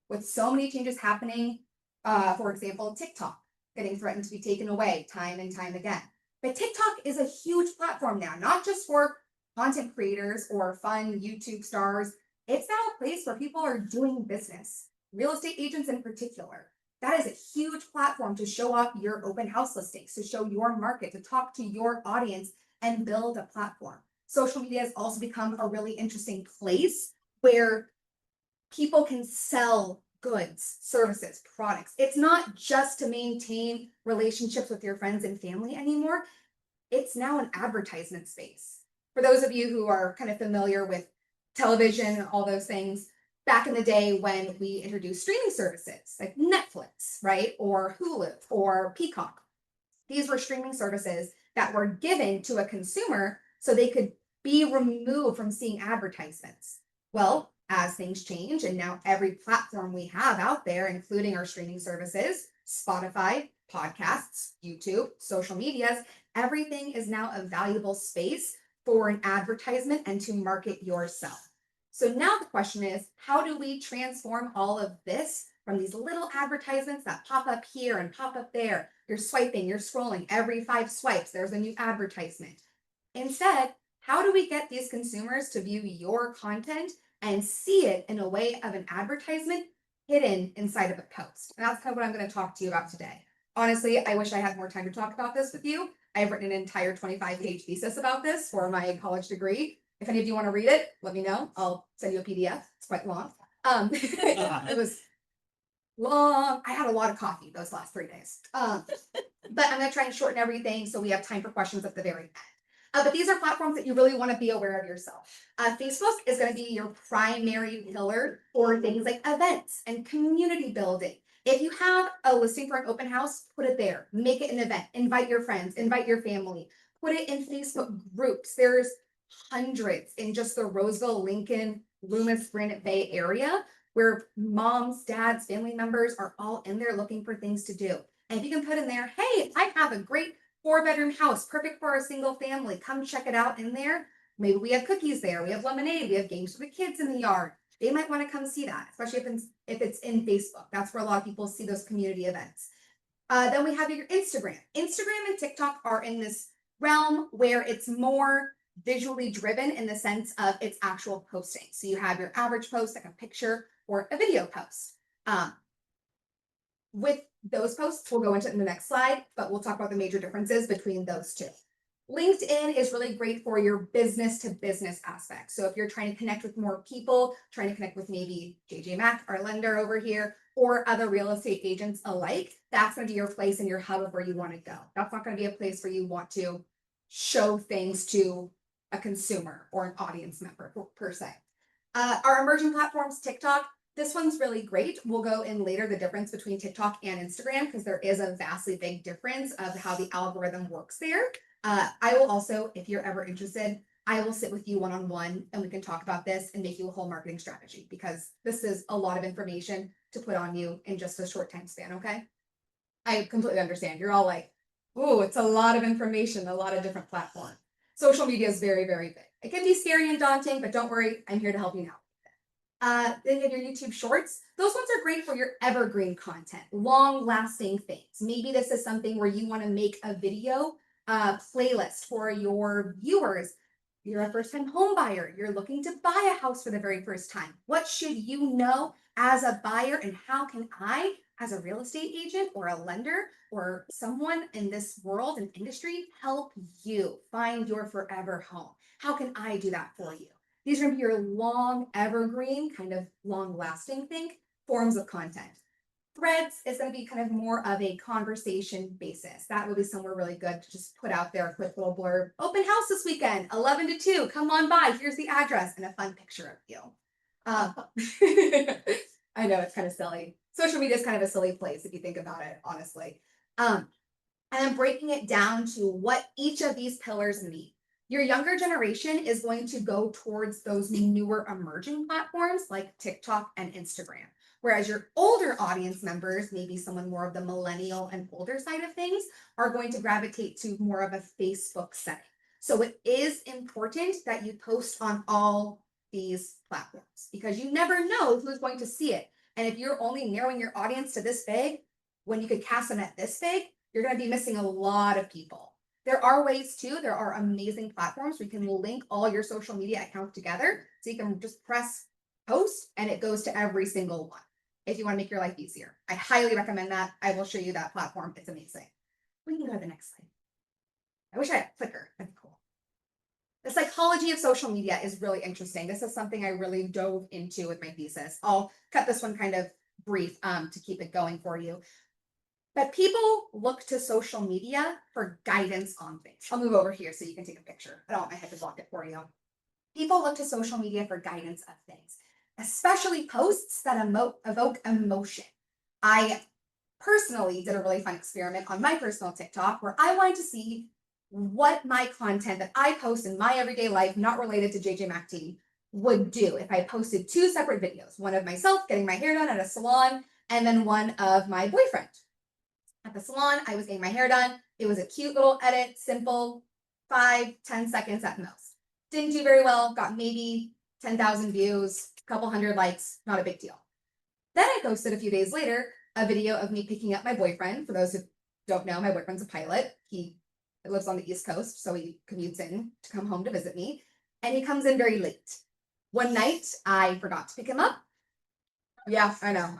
With so many changes happening, for example, TikTok getting threatened to be taken away time and time again. But TikTok is a huge platform now, not just for content creators or fun YouTube stars. It's now a place where people are doing business, real estate agents in particular. That is a huge platform to show off your open house listings, to show your market, to talk to your audience and build a platform. Social media has also become a really interesting place where people can sell goods, services, products. It's not just to maintain relationships with your friends and family anymore. It's now an advertisement space. For those of you who are kind of familiar with television and all those things, back in the day when we introduced streaming services like Netflix, right? Or Hulu or Peacock, these were streaming services that were given to a consumer so they could be removed from seeing advertisements. Well, as things change, and now every platform we have out there, including our streaming services, Spotify, podcasts, YouTube, social medias, everything is now a valuable space for an advertisement and to market yourself. So now the question is, how do we transform all of this from these little advertisements that pop up here and pop up there? You're swiping, you're scrolling, every 5 swipes, there's a new advertisement. Instead, how do we get these consumers to view your content and see it in a way of an advertisement hidden inside of a post. And that's kind of what I'm going to talk to you about today. Honestly, I wish I had more time to talk about this with you. I've written an entire 25-page thesis about this for my college degree. If any of you want to read it, let me know. I'll send you a PDF. It's quite long. It was long. I had a lot of coffee those last 3 days. But I'm going to try and shorten everything so we have time for questions at the very end. But these are platforms that you really want to be aware of yourself. Facebook is going to be your primary pillar for things like events and community building. If you have a listing for an open house, put it there. Make it an event. Invite your friends, invite your family. Put it in Facebook groups. There's hundreds in just the Roseville, Lincoln, Loomis, Granite Bay area where moms, dads, family members are all in there looking for things to do. And if you can put in there, hey, I have a great 4-bedroom house, perfect for a single family. Come check it out in there. Maybe we have cookies there. We have lemonade. We have games for the kids in the yard. They might want to come see that, especially if it's in Facebook. That's where a lot of people see those community events. Then we have your Instagram. Instagram and TikTok are in this realm where it's more visually driven in the sense of its actual posting. So you have your average post, like a picture or a video post. With those posts, we'll go into it in the next slide, but we'll talk about the major differences between those two. LinkedIn is really great for your business to business aspect. So if you're trying to connect with more people, trying to connect with maybe JJ Mack, our lender over here, or other real estate agents alike, that's going to be your place and your hub of where you want to go. That's not going to be a place where you want to show things to a consumer or an audience member per se. Our emerging platforms, TikTok, this one's really great. We'll go in later the difference between TikTok and Instagram because there is a vastly big difference of how the algorithm works there. I will also, if you're ever interested, I will sit with you one-on-one and we can talk about this and make you a whole marketing strategy because this is a lot of information to put on you in just a short time span, okay? I completely understand. You're all like, ooh, it's a lot of information, a lot of different platforms. Social media is very, very big. It can be scary and daunting, but don't worry, I'm here to help you now. Then you have your YouTube shorts. Those ones are great for your evergreen content, long lasting things. Maybe this is something where you want to make a video playlist for your viewers. You're a first time home buyer. You're looking to buy a house for the very first time. What should you know as a buyer and how can I, as a real estate agent or a lender or someone in this world and industry, help you find your forever home? How can I do that for you? These are going to be your long, evergreen, kind of long-lasting forms of content. Threads is going to be kind of more of a conversation basis. That would be somewhere really good to just put out there a quick little blurb. Open house this weekend, 11 to 2. Come on by. Here's the address and a fun picture of you. I know it's kind of silly. Social media is kind of a silly place if you think about it, honestly. And then breaking it down to what each of these pillars mean. Your younger generation is going to go towards those newer emerging platforms like TikTok and Instagram. Whereas your older audience members, maybe someone more of the millennial and older side of things, are going to gravitate to more of a Facebook setting. So it is important that you post on all these platforms because you never know who's going to see it. And if you're only narrowing your audience to this big, when you could cast them at this big, you're going to be missing a lot of people. There are ways too, there are amazing platforms where you can link all your social media accounts together. So you can just press post and it goes to every single one if you want to make your life easier. I highly recommend that. I will show you that platform. It's amazing. We can go to the next slide. I wish I had a clicker. That'd be cool. The psychology of social media is really interesting. This is something I really dove into with my thesis. I'll cut this one kind of brief to keep it going for you. But people look to social media for guidance on things. I'll move over here so you can take a picture. I don't want my head to block it for you. People look to social media for guidance of things, especially posts that evoke emotion. I personally did a really fun experiment on my personal TikTok where I wanted to see what my content that I post in my everyday life, not related to JJ Mack team, would do if I posted 2 separate videos, one of myself getting my hair done at a salon and then one of my boyfriend. At the salon, I was getting my hair done. It was a cute little edit, simple, 5-10 seconds at most. Didn't do very well, got maybe 10,000 views, a couple hundred likes, not a big deal. Then I posted a few days later a video of me picking up my boyfriend. For those who don't know, my boyfriend's a pilot. He lives on the East Coast, so he commutes in to come home to visit me. And he comes in very late. One night, I forgot to pick him up. Yeah, I know.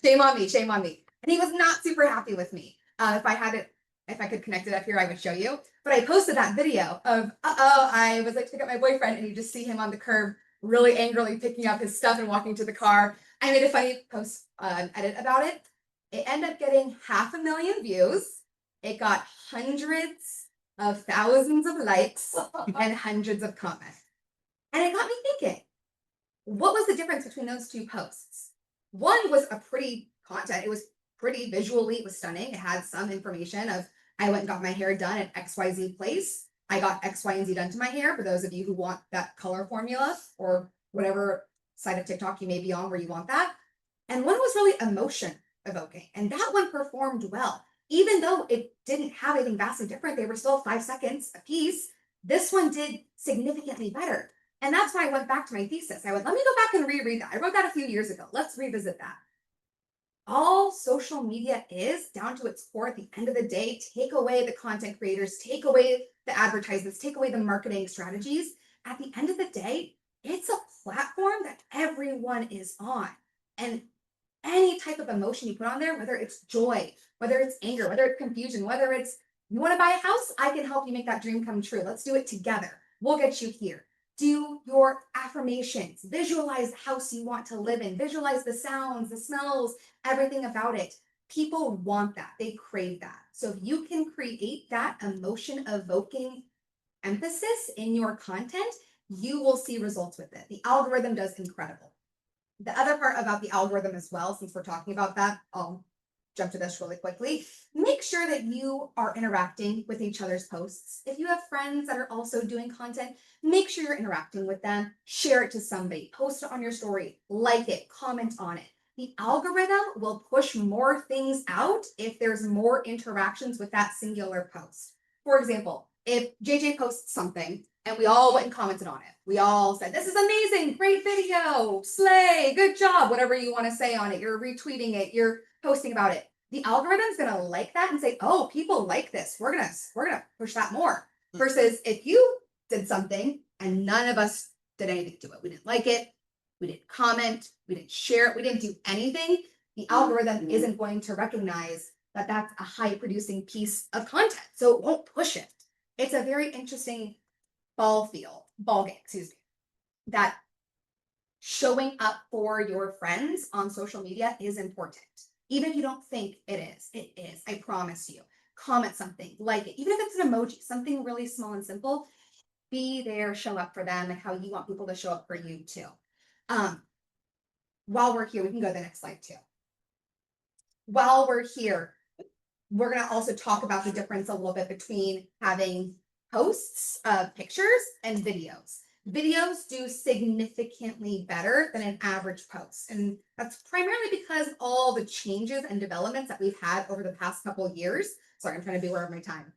Shame on me, shame on me. And he was not super happy with me. If I could connect it up here, I would show you. But I posted that video of, I was like to pick up my boyfriend, and you just see him on the curb, really angrily picking up his stuff and walking to the car. I made a funny post, edit about it. It ended up getting 500,000 views. It got hundreds of thousands of likes and hundreds of comments. And it got me thinking, what was the difference between those two posts? One was a pretty content. It was pretty visually, it was stunning. It had some information of, I went and got my hair done at XYZ place. I got X, Y, and Z done to my hair for those of you who want that color formula or whatever side of TikTok you may be on where you want that. And one was really emotion evoking. And that one performed well. Even though it didn't have anything vastly different, they were still 5 seconds a piece. This one did significantly better. And that's when I went back to my thesis. I went, let me go back and reread that. I wrote that a few years ago. Let's revisit that. All social media is, down to its core at the end of the day, take away the content creators, take away the advertisements, take away the marketing strategies. At the end of the day, it's a platform that everyone is on. And any type of emotion you put on there, whether it's joy, whether it's anger, whether it's confusion, whether it's you want to buy a house, I can help you make that dream come true. Let's do it together. We'll get you here. Do your affirmations, visualize the house you want to live in, visualize the sounds, the smells, everything about it. People want that, they crave that. So if you can create that emotion evoking emphasis in your content, you will see results with it. The algorithm does incredible. The other part about the algorithm as well, since we're talking about that, I'll jump to this really quickly. Make sure that you are interacting with each other's posts. If you have friends that are also doing content, make sure you're interacting with them. Share it to somebody, post it on your story, like it, comment on it. The algorithm will push more things out if there's more interactions with that singular post. For example, if JJ posts something and we all went and commented on it, we all said, this is amazing, great video, slay, good job, whatever you want to say on it, you're retweeting it, you're posting about it. The algorithm's gonna like that and say, oh, people like this. We're gonna push that more. Versus if you did something and none of us did anything to it. We didn't like it, we didn't comment, we didn't share it, we didn't do anything. The algorithm isn't going to recognize that that's a high producing piece of content. So it won't push it. It's a very interesting ball game, excuse me, that showing up for your friends on social media is important. Even if you don't think it is, I promise you. Comment something, like it, even if it's an emoji, something really small and simple, be there, show up for them and how you want people to show up for you too. While we're here, we can go to the next slide too. While we're here, we're gonna also talk about the difference a little bit between having posts of pictures and videos. Videos do significantly better than an average post. And that's primarily because all the changes and developments that we've had over the past couple of years. Sorry, I'm trying to be aware of my time.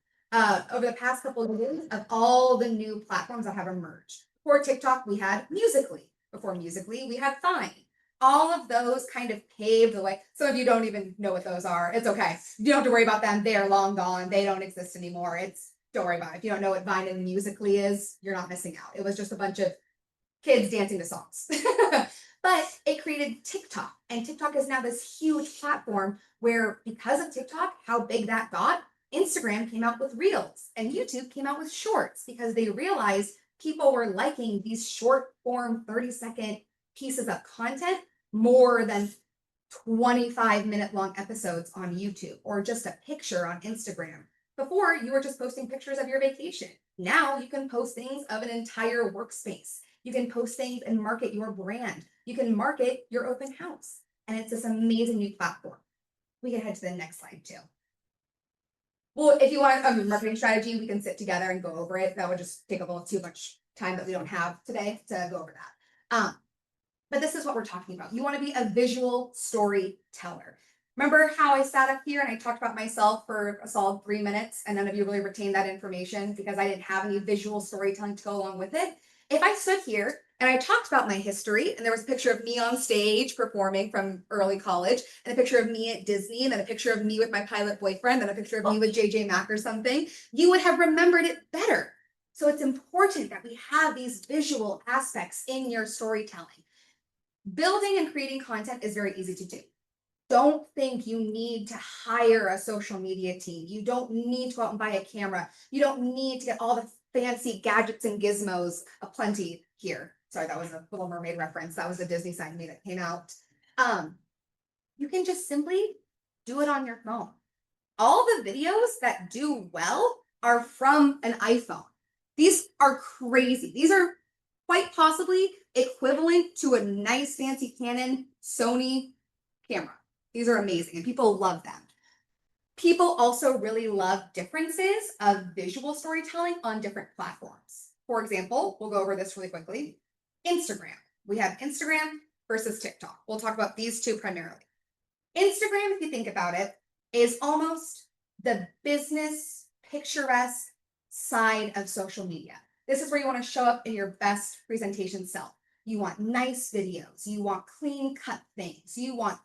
Over the past couple of years of all the new platforms that have emerged. Before TikTok, we had Musical.ly. Before Musical.ly, we had Vine. All of those kind of paved the way. Some of you don't even know what those are. It's okay. You don't have to worry about them. They are long gone. They don't exist anymore. Don't worry about it. If you don't know what Vine and Musical.ly is, you're not missing out. It was just a bunch of kids dancing to songs. But it created TikTok. And TikTok is now this huge platform where, because of TikTok, how big that got, Instagram came out with Reels and YouTube came out with Shorts because they realized people were liking these short form 30-second pieces of content more than 25-minute long episodes on YouTube or just a picture on Instagram. Before, you were just posting pictures of your vacation. Now you can post things of an entire workspace. You can post things and market your brand. You can market your open house. And it's this amazing new platform. We can head to the next slide too. Well, if you want a marketing strategy, we can sit together and go over it. That would just take a little too much time that we don't have today to go over that. But this is what we're talking about. You want to be a visual storyteller. Remember how I sat up here and I talked about myself for a solid 3 minutes and none of you really retained that information because I didn't have any visual storytelling to go along with it? If I stood here and I talked about my history and there was a picture of me on stage performing from early college and a picture of me at Disney and then a picture of me with my pilot boyfriend and a picture of me with JJ Mack or something, you would have remembered it better. So it's important that we have these visual aspects in your storytelling. Building and creating content is very easy to do. Don't think you need to hire a social media team. You don't need to go out and buy a camera. You don't need to get all the fancy gadgets and gizmos aplenty here. Sorry, that was a Little Mermaid reference. That was a Disney sign to me that came out. You can just simply do it on your phone. All the videos that do well are from an iPhone. These are crazy. These are quite possibly equivalent to a nice fancy Canon, Sony camera. These are amazing and people love them. People also really love differences of visual storytelling on different platforms. For example, we'll go over this really quickly. Instagram. We have Instagram versus TikTok. We'll talk about these two primarily. Instagram, if you think about it, is almost the business picturesque side of social media. This is where you want to show up in your best presentation self. You want nice videos. You want clean cut things. You want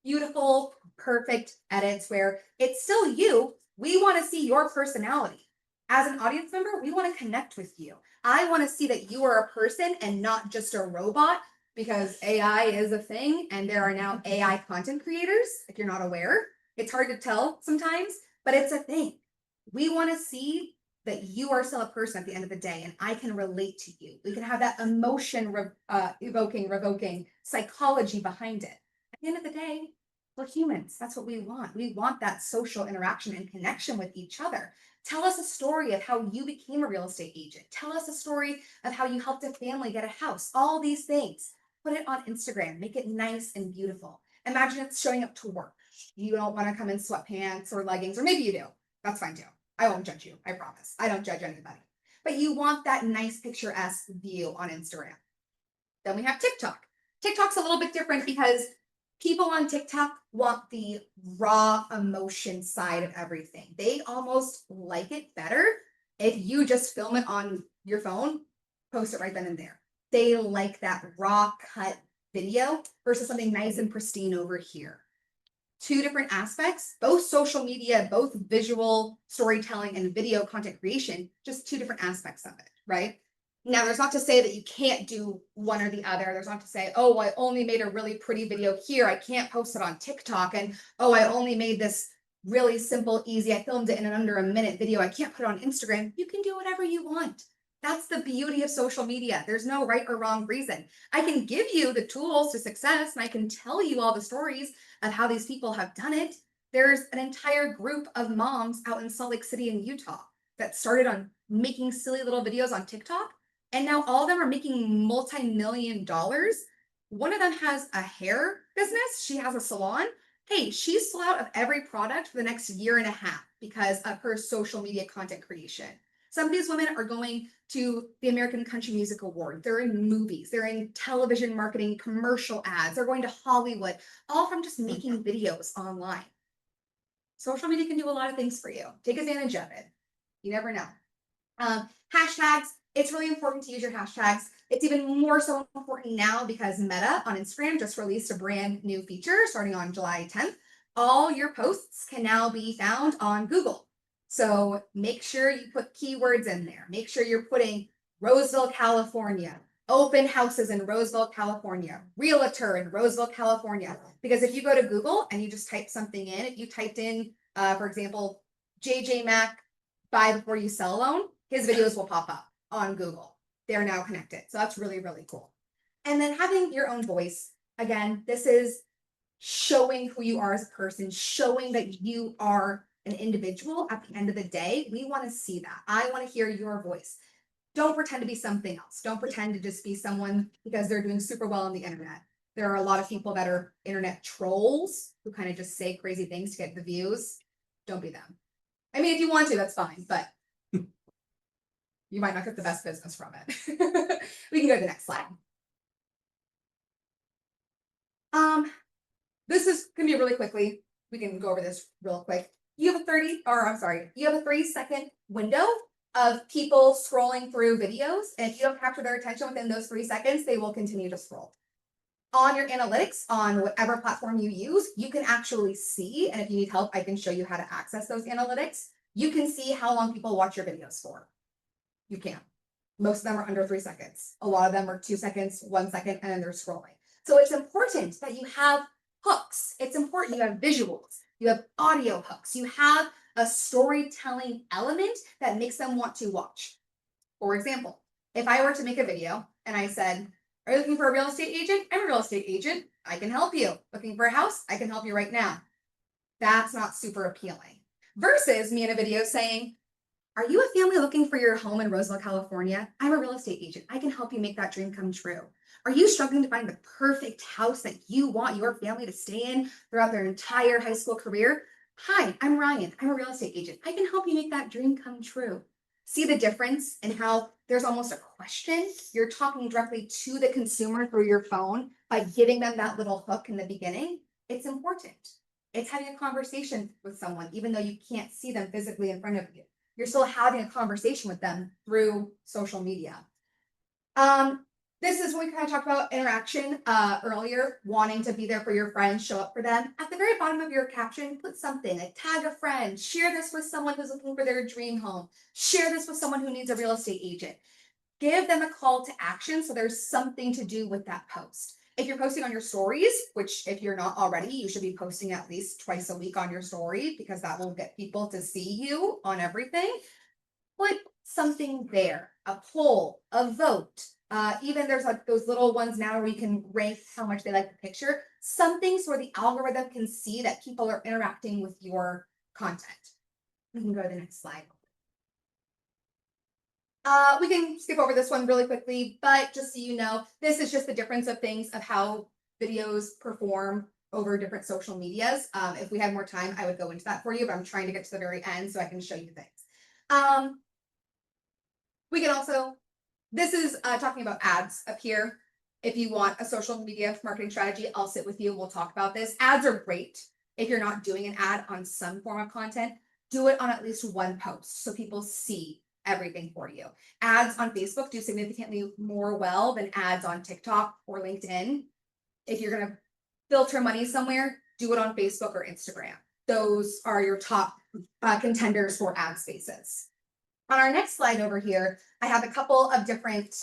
beautiful, perfect edits where it's still you. We want to see your personality. As an audience member, we want to connect with you. I want to see that you are a person and not just a robot, because AI is a thing and there are now AI content creators, if you're not aware. It's hard to tell sometimes, but it's a thing. We want to see that you are still a person at the end of the day and I can relate to you. We can have that emotion revoking psychology behind it. At the end of the day, we're humans. That's what we want. We want that social interaction and connection with each other. Tell us a story of how you became a real estate agent. Tell us a story of how you helped a family get a house. All these things. Put it on Instagram. Make it nice and beautiful. Imagine it's showing up to work. You don't want to come in sweatpants or leggings, or maybe you do. That's fine too. I won't judge you. I promise. I don't judge anybody. But you want that nice picturesque view on Instagram. Then we have TikTok. TikTok's a little bit different because people on TikTok want the raw emotion side of everything. They almost like it better if you just film it on your phone, post it right then and there. They like that raw cut video versus something nice and pristine over here. Two different aspects, both social media, both visual storytelling and video content creation, just two different aspects of it, right? Now, there's not to say that you can't do one or the other. There's not to say, oh, I only made a really pretty video here. I can't post it on TikTok. And oh, I only made this really simple, easy. I filmed it in an under a minute video. I can't put it on Instagram. You can do whatever you want. That's the beauty of social media. There's no right or wrong reason. I can give you the tools to success and I can tell you all the stories of how these people have done it. There's an entire group of moms out in Salt Lake City in Utah that started on making silly little videos on TikTok. And now all of them are making multi-million dollars. One of them has a hair business. She has a salon. Hey, she's sold out of every product for the next year and a half because of her social media content creation. Some of these women are going to the American Country Music Award. They're in movies. They're in television marketing, commercial ads. They're going to Hollywood, all from just making videos online. Social media can do a lot of things for you. Take advantage of it. You never know. Hashtags. It's really important to use your hashtags. It's even more so important now because Meta on Instagram just released a brand new feature starting on July 10th. All your posts can now be found on Google. So make sure you put keywords in there. Make sure you're putting Roseville, California, open houses in Roseville, California, realtor in Roseville, California. Because if you go to Google and you just type something in, if you typed in, for example, JJ Mack, buy before you sell loan, his videos will pop up on Google. They're now connected. So that's really, really cool. And then having your own voice. Again, this is showing who you are as a person, showing that you are an individual at the end of the day. We want to see that. I want to hear your voice. Don't pretend to be something else. Don't pretend to just be someone because they're doing super well on the internet. There are a lot of people that are internet trolls who kind of just say crazy things to get the views. Don't be them. I mean, if you want to, that's fine, but you might not get the best business from it. We can go to the next slide. This is gonna be really quickly. We can go over this real quick. You have a 3-second window of people scrolling through videos. And if you don't capture their attention within those 3 seconds, they will continue to scroll. On your analytics, on whatever platform you use, you can actually see, and if you need help, I can show you how to access those analytics. You can see how long people watch your videos for. You can. Most of them are under 3 seconds. A lot of them are 2 seconds, 1 second, and then they're scrolling. So it's important that you have hooks. It's important you have visuals, you have audio hooks, you have a storytelling element that makes them want to watch. For example, if I were to make a video and I said, are you looking for a real estate agent? I'm a real estate agent. I can help you. Looking for a house? I can help you right now. That's not super appealing. Versus me in a video saying, are you a family looking for your home in Roseville, California? I'm a real estate agent. I can help you make that dream come true. Are you struggling to find the perfect house that you want your family to stay in throughout their entire high school career? Hi, I'm Ryan. I'm a real estate agent. I can help you make that dream come true. See the difference in how there's almost a question? You're talking directly to the consumer through your phone by giving them that little hook in the beginning. It's important. It's having a conversation with someone, even though you can't see them physically in front of you. You're still having a conversation with them through social media. This is when we kind of talked about interaction earlier, wanting to be there for your friends, show up for them. At the very bottom of your caption, put something like tag a friend, share this with someone who's looking for their dream home, share this with someone who needs a real estate agent. Give them a call to action so there's something to do with that post. If you're posting on your stories, which if you're not already, you should be posting at least twice a week on your story because that will get people to see you on everything. Put something there, a poll, a vote. Even there's like those little ones now where you can rank how much they like the picture. Something so the algorithm can see that people are interacting with your content. We can go to the next slide. We can skip over this one really quickly, but just so you know, this is just the difference of things of how videos perform over different social medias. If we had more time, I would go into that for you, but I'm trying to get to the very end so I can show you things. We can also, this is talking about ads up here. If you want a social media marketing strategy, I'll sit with you. We'll talk about this. Ads are great. If you're not doing an ad on some form of content, do it on at least one post so people see everything for you. Ads on Facebook do significantly more well than ads on TikTok or LinkedIn. If you're going to filter money somewhere, do it on Facebook or Instagram. Those are your top contenders for ad spaces. On our next slide over here, I have a couple of different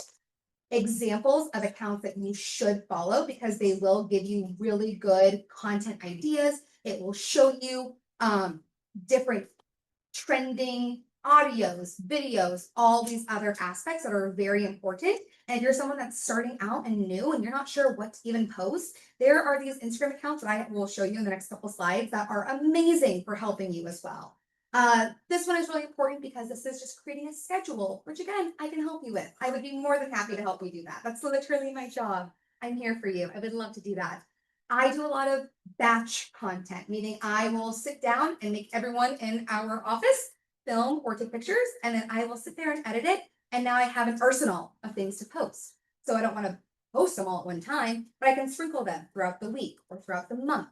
examples of accounts that you should follow because they will give you really good content ideas. It will show you different trending audios, videos, all these other aspects that are very important. And if you're someone that's starting out and new and you're not sure what to even post, there are these Instagram accounts that I will show you in the next couple slides that are amazing for helping you as well. This one is really important because this is just creating a schedule, which again, I can help you with. I would be more than happy to help you do that. That's literally my job. I'm here for you. I would love to do that. I do a lot of batch content, meaning I will sit down and make everyone in our office film or take pictures, and then I will sit there and edit it. And now I have an arsenal of things to post. So I don't want to post them all at one time, but I can sprinkle them throughout the week or throughout the month,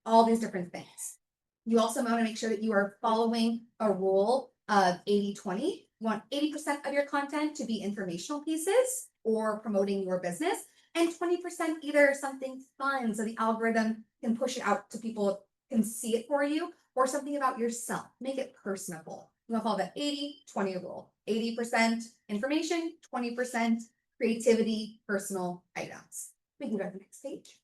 all these different things. You also want to make sure that you are following a rule of 80-20. You want 80% of your content to be informational pieces or promoting your business, and 20% either something fun so the algorithm can push it out to people, can see it for you, or something about yourself. Make it personable. You want to follow that 80-20 rule. 80% information, 20% creativity, personal items. We can go to the next page.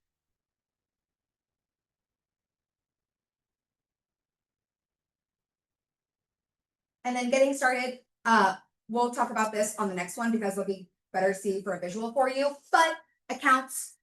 And then getting started, we'll talk about this on the next one because it'll be better to see for a visual for you. But accounts,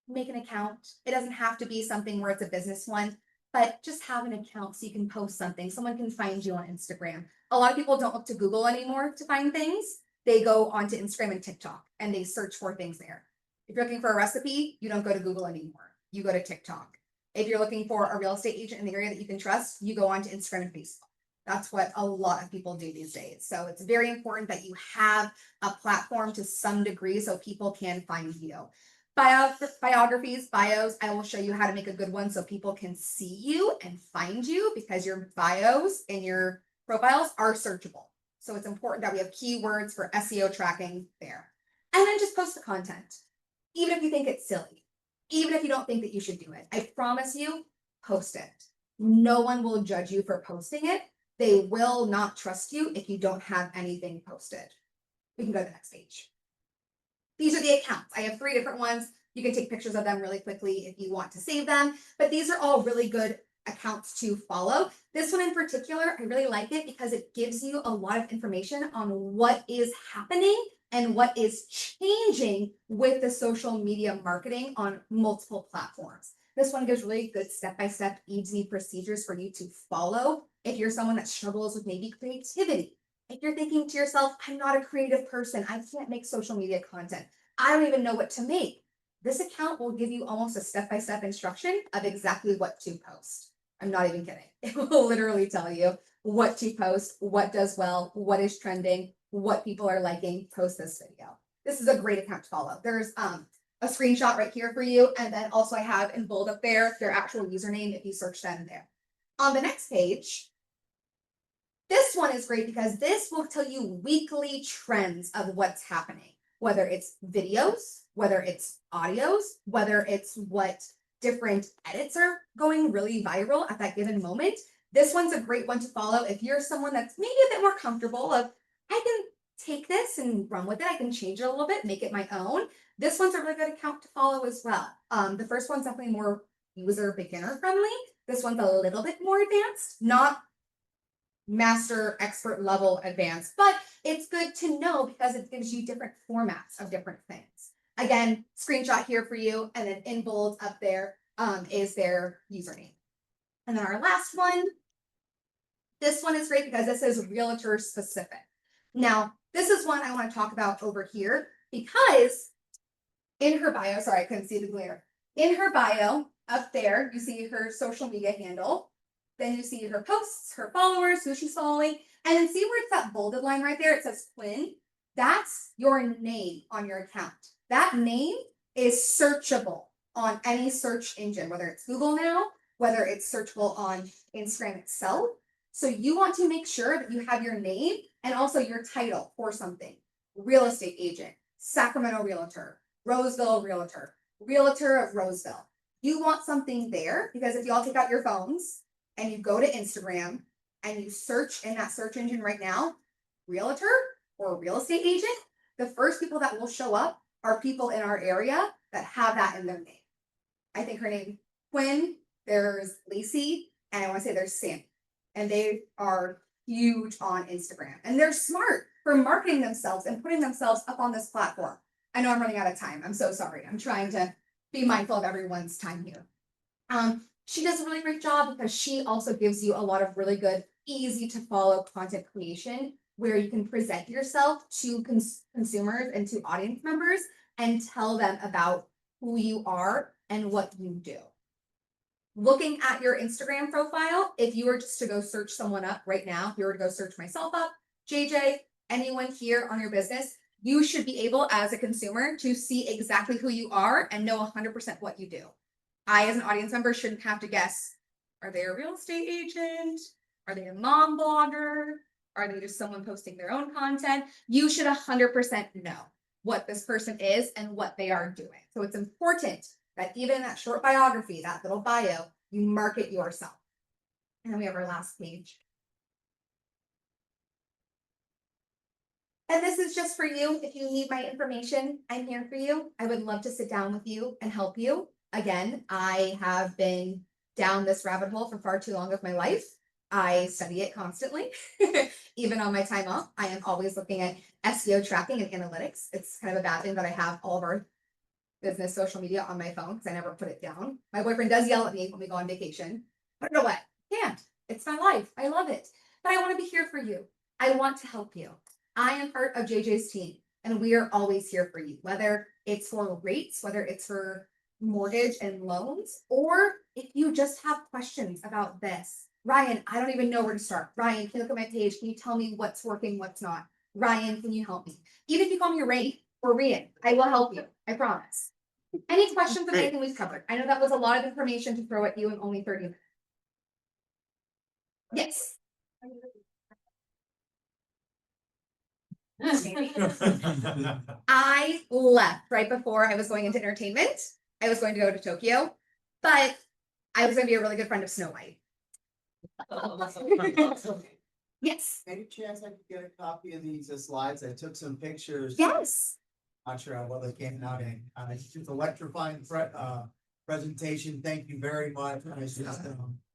make an account. It doesn't have to be something where it's a business one, but just have an account so you can post something. Someone can find you on Instagram. A lot of people don't look to Google anymore to find things. They go onto Instagram and TikTok and they search for things there. If you're looking for a recipe, you don't go to Google anymore. You go to TikTok. If you're looking for a real estate agent in the area that you can trust, you go onto Instagram and Facebook. That's what a lot of people do these days. So it's very important that you have a platform to some degree so people can find you. Biographies, bios, I will show you how to make a good one so people can see you and find you because your bios and your profiles are searchable. So it's important that we have keywords for SEO tracking there. And then just post the content. Even if you think it's silly, even if you don't think that you should do it, I promise you, post it. No one will judge you for posting it. They will not trust you if you don't have anything posted. We can go to the next page. These are the accounts. I have 3 different ones. You can take pictures of them really quickly if you want to save them, but these are all really good accounts to follow. This one in particular, I really like it because it gives you a lot of information on what is happening and what is changing with the social media marketing on multiple platforms. This one gives really good step-by-step, easy procedures for you to follow. If you're someone that struggles with maybe creativity, if you're thinking to yourself, I'm not a creative person, I can't make social media content, I don't even know what to make. This account will give you almost a step-by-step instruction of exactly what to post. I'm not even kidding. It will literally tell you what to post, what does well, what is trending, what people are liking, post this video. This is a great account to follow. There's a screenshot right here for you. And then also I have in bold up there, their actual username if you search them there. On the next page, this one is great because this will tell you weekly trends of what's happening, whether it's videos, whether it's audios, whether it's what different edits are going really viral at that given moment. This one's a great one to follow if you're someone that's maybe a bit more comfortable of, I can take this and run with it. I can change it a little bit, make it my own. This one's a really good account to follow as well. The first one's definitely more user beginner friendly. This one's a little bit more advanced, not master expert level advanced, but it's good to know because it gives you different formats of different things. Again, screenshot here for you, and then in bold up there is their username. And then our last one, this one is great because this is realtor specific. Now, this is one I want to talk about over here because in her bio, sorry, I couldn't see the glare. In her bio up there, you see her social media handle. Then you see her posts, her followers, who she's following, and then see where it's that bolded line right there. It says Quinn. That's your name on your account. That name is searchable on any search engine, whether it's Google now, whether it's searchable on Instagram itself. So you want to make sure that you have your name and also your title for something. Real estate agent, Sacramento Realtor, Roseville Realtor, Realtor of Roseville. You want something there because if you all take out your phones and you go to Instagram and you search in that search engine right now, realtor or real estate agent, the first people that will show up are people in our area that have that in their name. I think her name Quinn, there's Lacey, and I want to say there's Sam. And they are huge on Instagram. And they're smart for marketing themselves and putting themselves up on this platform. I know I'm running out of time. I'm so sorry. I'm trying to be mindful of everyone's time here. She does a really great job because she also gives you a lot of really good, easy to follow content creation where you can present yourself to consumers and to audience members and tell them about who you are and what you do. Looking at your Instagram profile, if you were just to go search someone up right now, if you were to go search myself up, JJ, anyone here on your business, you should be able as a consumer to see exactly who you are and know 100% what you do. I, as an audience member, shouldn't have to guess, are they a real estate agent? Are they a mom blogger? Are they just someone posting their own content? You should 100% know what this person is and what they are doing. So it's important that even in that short biography, that little bio, you market yourself. And then we have our last page. And this is just for you. If you need my information, I'm here for you. I would love to sit down with you and help you. Again, I have been down this rabbit hole for far too long of my life. I study it constantly. Even on my time off, I am always looking at SEO tracking and analytics. It's kind of a bad thing that I have all of our business social media on my phone because I never put it down. My boyfriend does yell at me when we go on vacation. Put it away. Can't. It's my life. I love it. But I want to be here for you. I want to help you. I am part of JJ's team, and we are always here for you, whether it's for rates, whether it's for mortgage and loans, or if you just have questions about this. Ryan, I don't even know where to start. Ryan, can you look at my page? Can you tell me what's working, what's not? Ryan, can you help me? Even if you call me Rain or Rian, I will help you. I promise. Any questions on anything we've covered? I know that was a lot of information to throw at you in only 30 minutes. Yes. I left right before I was going into entertainment. I was going to go to Tokyo, but I was going to be a really good friend of Snow White. Yes. Any chance I could get a copy of these slides? I took some pictures. Yes. Not sure how well they came out and, it's just electrifying presentation. Thank you very much. I was just,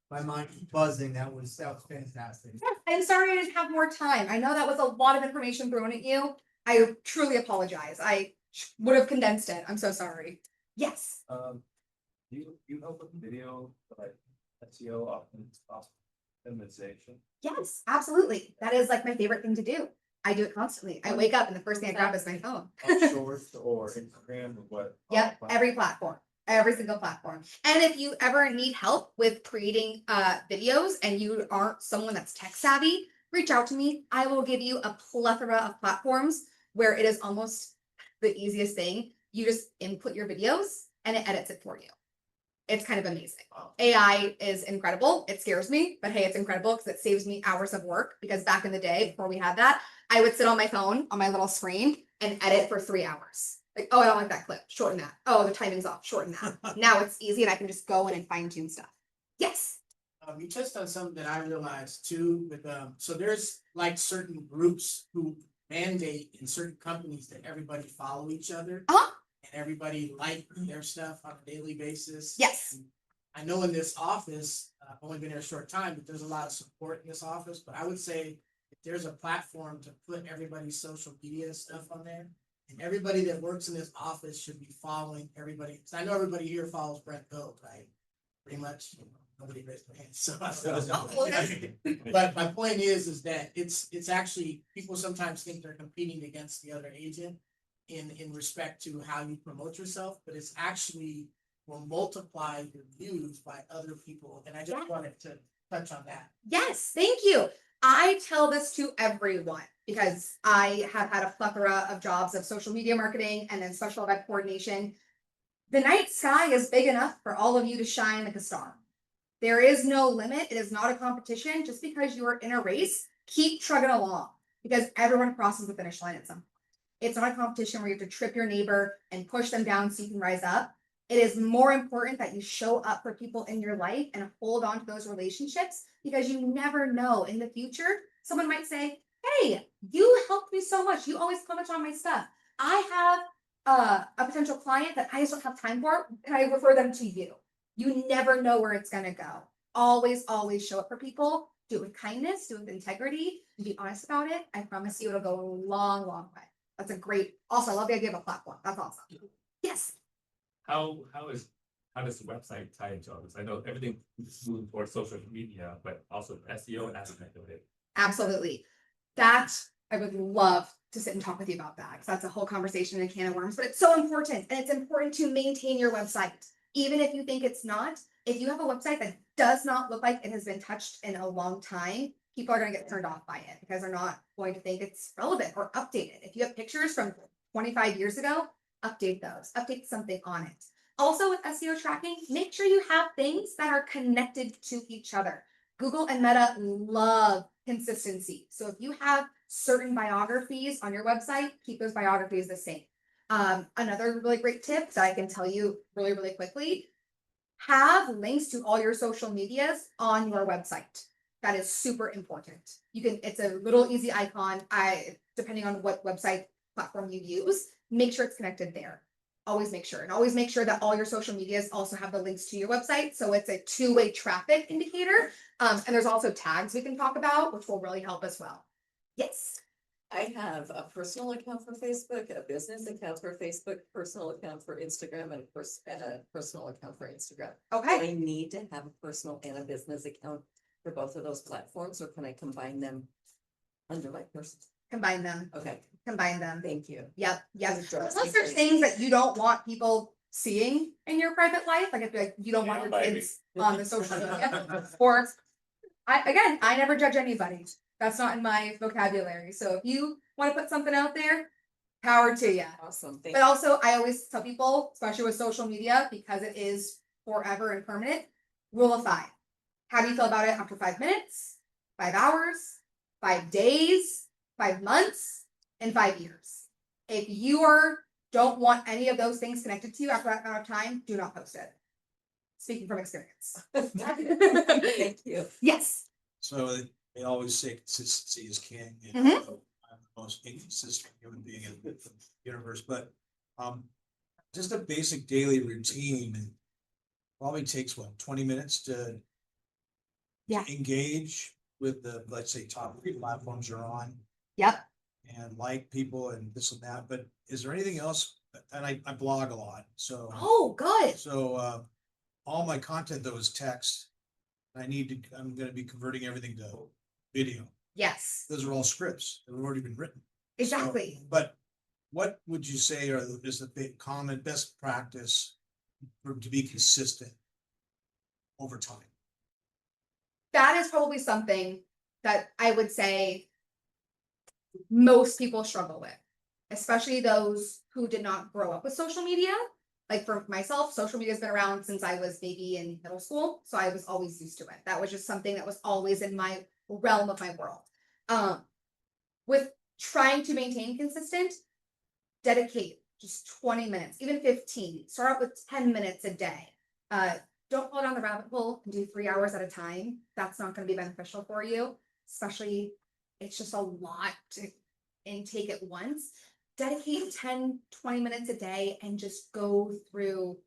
my mind was buzzing. That was fantastic. Yes, I'm sorry I didn't have more time. I know that was a lot of information thrown at you. I truly apologize. I would have condensed it. I'm so sorry. Yes. You help with video, like SEO optimization? Yes, absolutely. That is like my favorite thing to do. I do it constantly. I wake up and the first thing I grab is my phone. Shorts or Instagram or what? Yep, every platform, every single platform. And if you ever need help with creating videos and you aren't someone that's tech savvy, reach out to me. I will give you a plethora of platforms where it is almost the easiest thing. You just input your videos and it edits it for you. It's kind of amazing. AI is incredible. It scares me, but hey, it's incredible because it saves me hours of work. Because back in the day, before we had that, I would sit on my phone on my little screen and edit for 3 hours. Like, oh, I don't like that clip. Shorten that. Oh, the timing's off. Shorten that. Now it's easy and I can just go in and fine tune stuff. Yes. You touched on something that I realized too with so there's like certain groups who mandate in certain companies that everybody follow each other. And everybody like their stuff on a daily basis. Yes. I know in this office, I've only been here a short time, but there's a lot of support in this office. But I would say if there's a platform to put everybody's social media stuff on there, and everybody that works in this office should be following everybody. Because I know everybody here follows Brent Gove, right? Pretty much. Nobody raised their hands. So but my point is that it's actually people sometimes think they're competing against the other agent in respect to how you promote yourself, but it's actually will multiply your views by other people. And I just wanted to touch on that. Yes, thank you. I tell this to everyone because I have had a plethora of jobs of social media marketing and then special event coordination. The night sky is big enough for all of you to shine like a star. There is no limit. It is not a competition. Just because you are in a race, keep trugging along because everyone crosses the finish line at some point. It's not a competition where you have to trip your neighbor and push them down so you can rise up. It is more important that you show up for people in your life and hold on to those relationships because you never know in the future, someone might say, hey, you helped me so much. You always comment on my stuff. I have a potential client that I just don't have time for. Can I refer them to you? You never know where it's going to go. Always, always show up for people. Do it with kindness, do it with integrity, and be honest about it. I promise you it'll go a long, long way. That's a great, also I love the idea of a platform. That's awesome. Yes. How does the website tie into all this? I know everything is moving towards social media, but also SEO aspect of it. Absolutely. That I would love to sit and talk with you about that because that's a whole conversation in a can of worms, but it's so important. And it's important to maintain your website. Even if you think it's not, if you have a website that does not look like it has been touched in a long time, people are going to get turned off by it because they're not going to think it's relevant or updated. If you have pictures from 25 years ago, update those, update something on it. Also with SEO tracking, make sure you have things that are connected to each other. Google and Meta love consistency. So if you have certain biographies on your website, keep those biographies the same. Another really great tip that I can tell you really, really quickly, have links to all your social medias on your website. That is super important. You can, it's a little easy icon. Depending on what website platform you use, make sure it's connected there. Always make sure, and always make sure that all your social medias also have the links to your website. So it's a two-way traffic indicator. And there's also tags we can talk about, which will really help as well. Yes. I have a personal account for Facebook, a business account for Facebook, personal account for Instagram, and a personal account for Instagram. Okay. Do I need to have a personal and a business account for both of those platforms, or can I combine them under my personal? Combine them. Okay. Combine them. Thank you. Yep. Unless there's things that you don't want people seeing in your private life, like if you don't want your kids on the social media, or I never judge anybody. That's not in my vocabulary. So if you want to put something out there, power to you. Awesome. But also, I always tell people, especially with social media, because it is forever and permanent, rule of 5. How do you feel about it after 5 minutes, 5 hours, 5 days, 5 months, and 5 years? If you don't want any of those things connected to you after that amount of time, do not post it. Speaking from experience. Thank you. Yes. So they always say consistency is king. Mhm. most inconsistent human being in the universe, but, just a basic daily routine probably takes what, 20 minutes to Yeah. engage with the, let's say, top 3 platforms you're on Yep. and like people and this and that, but is there anything else? And I blog a lot, so. Oh, good. So, all my content though is text. I'm gonna be converting everything to video. Yes, Those are all scripts that have already been written. So, exactly. but what would you say is the big common best practice to be consistent over time? That is probably something that I would say most people struggle with, especially those who did not grow up with social media. Like for myself, social media has been around since I was maybe in middle school, so I was always used to it. That was just something that was always in my realm of my world. With trying to maintain consistent, dedicate just 20 minutes, even 15. Start out with 10 minutes a day. Don't fall down the rabbit hole and do 3 hours at a time. That's not going to be beneficial for you, especially it's just a lot to intake at once. Dedicate 10, 20 minutes a day and just go through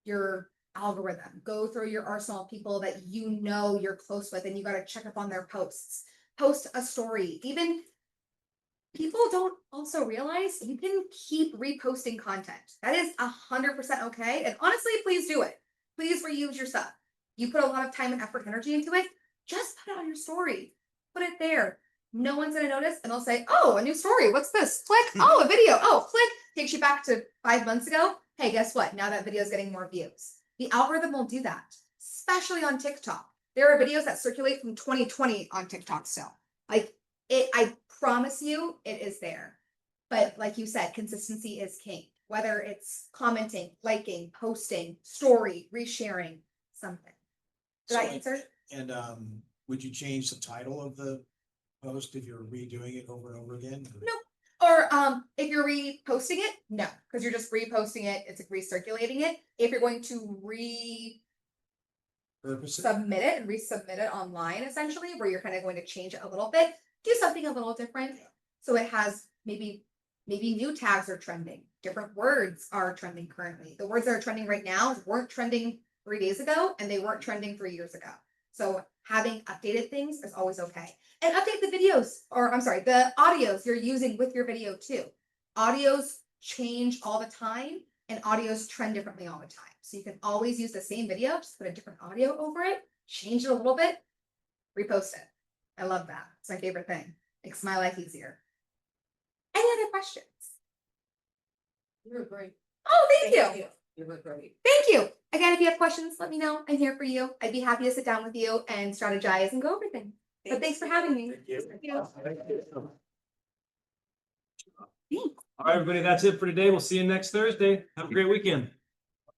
your algorithm, go through your arsenal of people that you know you're close with, and you got to check up on their posts. Post a story. Even people don't also realize you can keep reposting content. That is 100% okay. And honestly, please do it. Please reuse your stuff. You put a lot of time and effort, energy into it. Just put it on your story. Put it there. No one's gonna notice, and they'll say, "Oh, a new story. What's this? Click. Oh, a video. Oh, click." Takes you back to 5 months ago. Hey, guess what? Now that video is getting more views. The algorithm will do that, especially on TikTok. There are videos that circulate from 2020 on TikTok still. Like it, I promise you, it is there. But like you said, consistency is king. Whether it's commenting, liking, posting, story, resharing, something. Did I answer? And would you change the title of the post if you're redoing it over and over again? No. Or if you're reposting it, no, because you're just reposting it, it's recirculating it. If you're going to submit it and resubmit it online, essentially, where you're kind of going to change it a little bit, do something a little different. So it has maybe new tags are trending, different words are trending currently. The words that are trending right now weren't trending 3 days ago, and they weren't trending 3 years ago. So having updated things is always okay. And update the videos, or I'm sorry, the audios you're using with your video too. Audios change all the time, and audios trend differently all the time. So you can always use the same video, just put a different audio over it, change it a little bit, repost it. I love that. It's my favorite thing. Makes my life easier. Any other questions? You were great. Oh, thank you. You were great. Thank you. Again, if you have questions, let me know. I'm here for you. I'd be happy to sit down with you and strategize and go over things. But thanks for having me. Thank you. Thanks. All right, everybody, that's it for today. We'll see you next Thursday. Have a great weekend.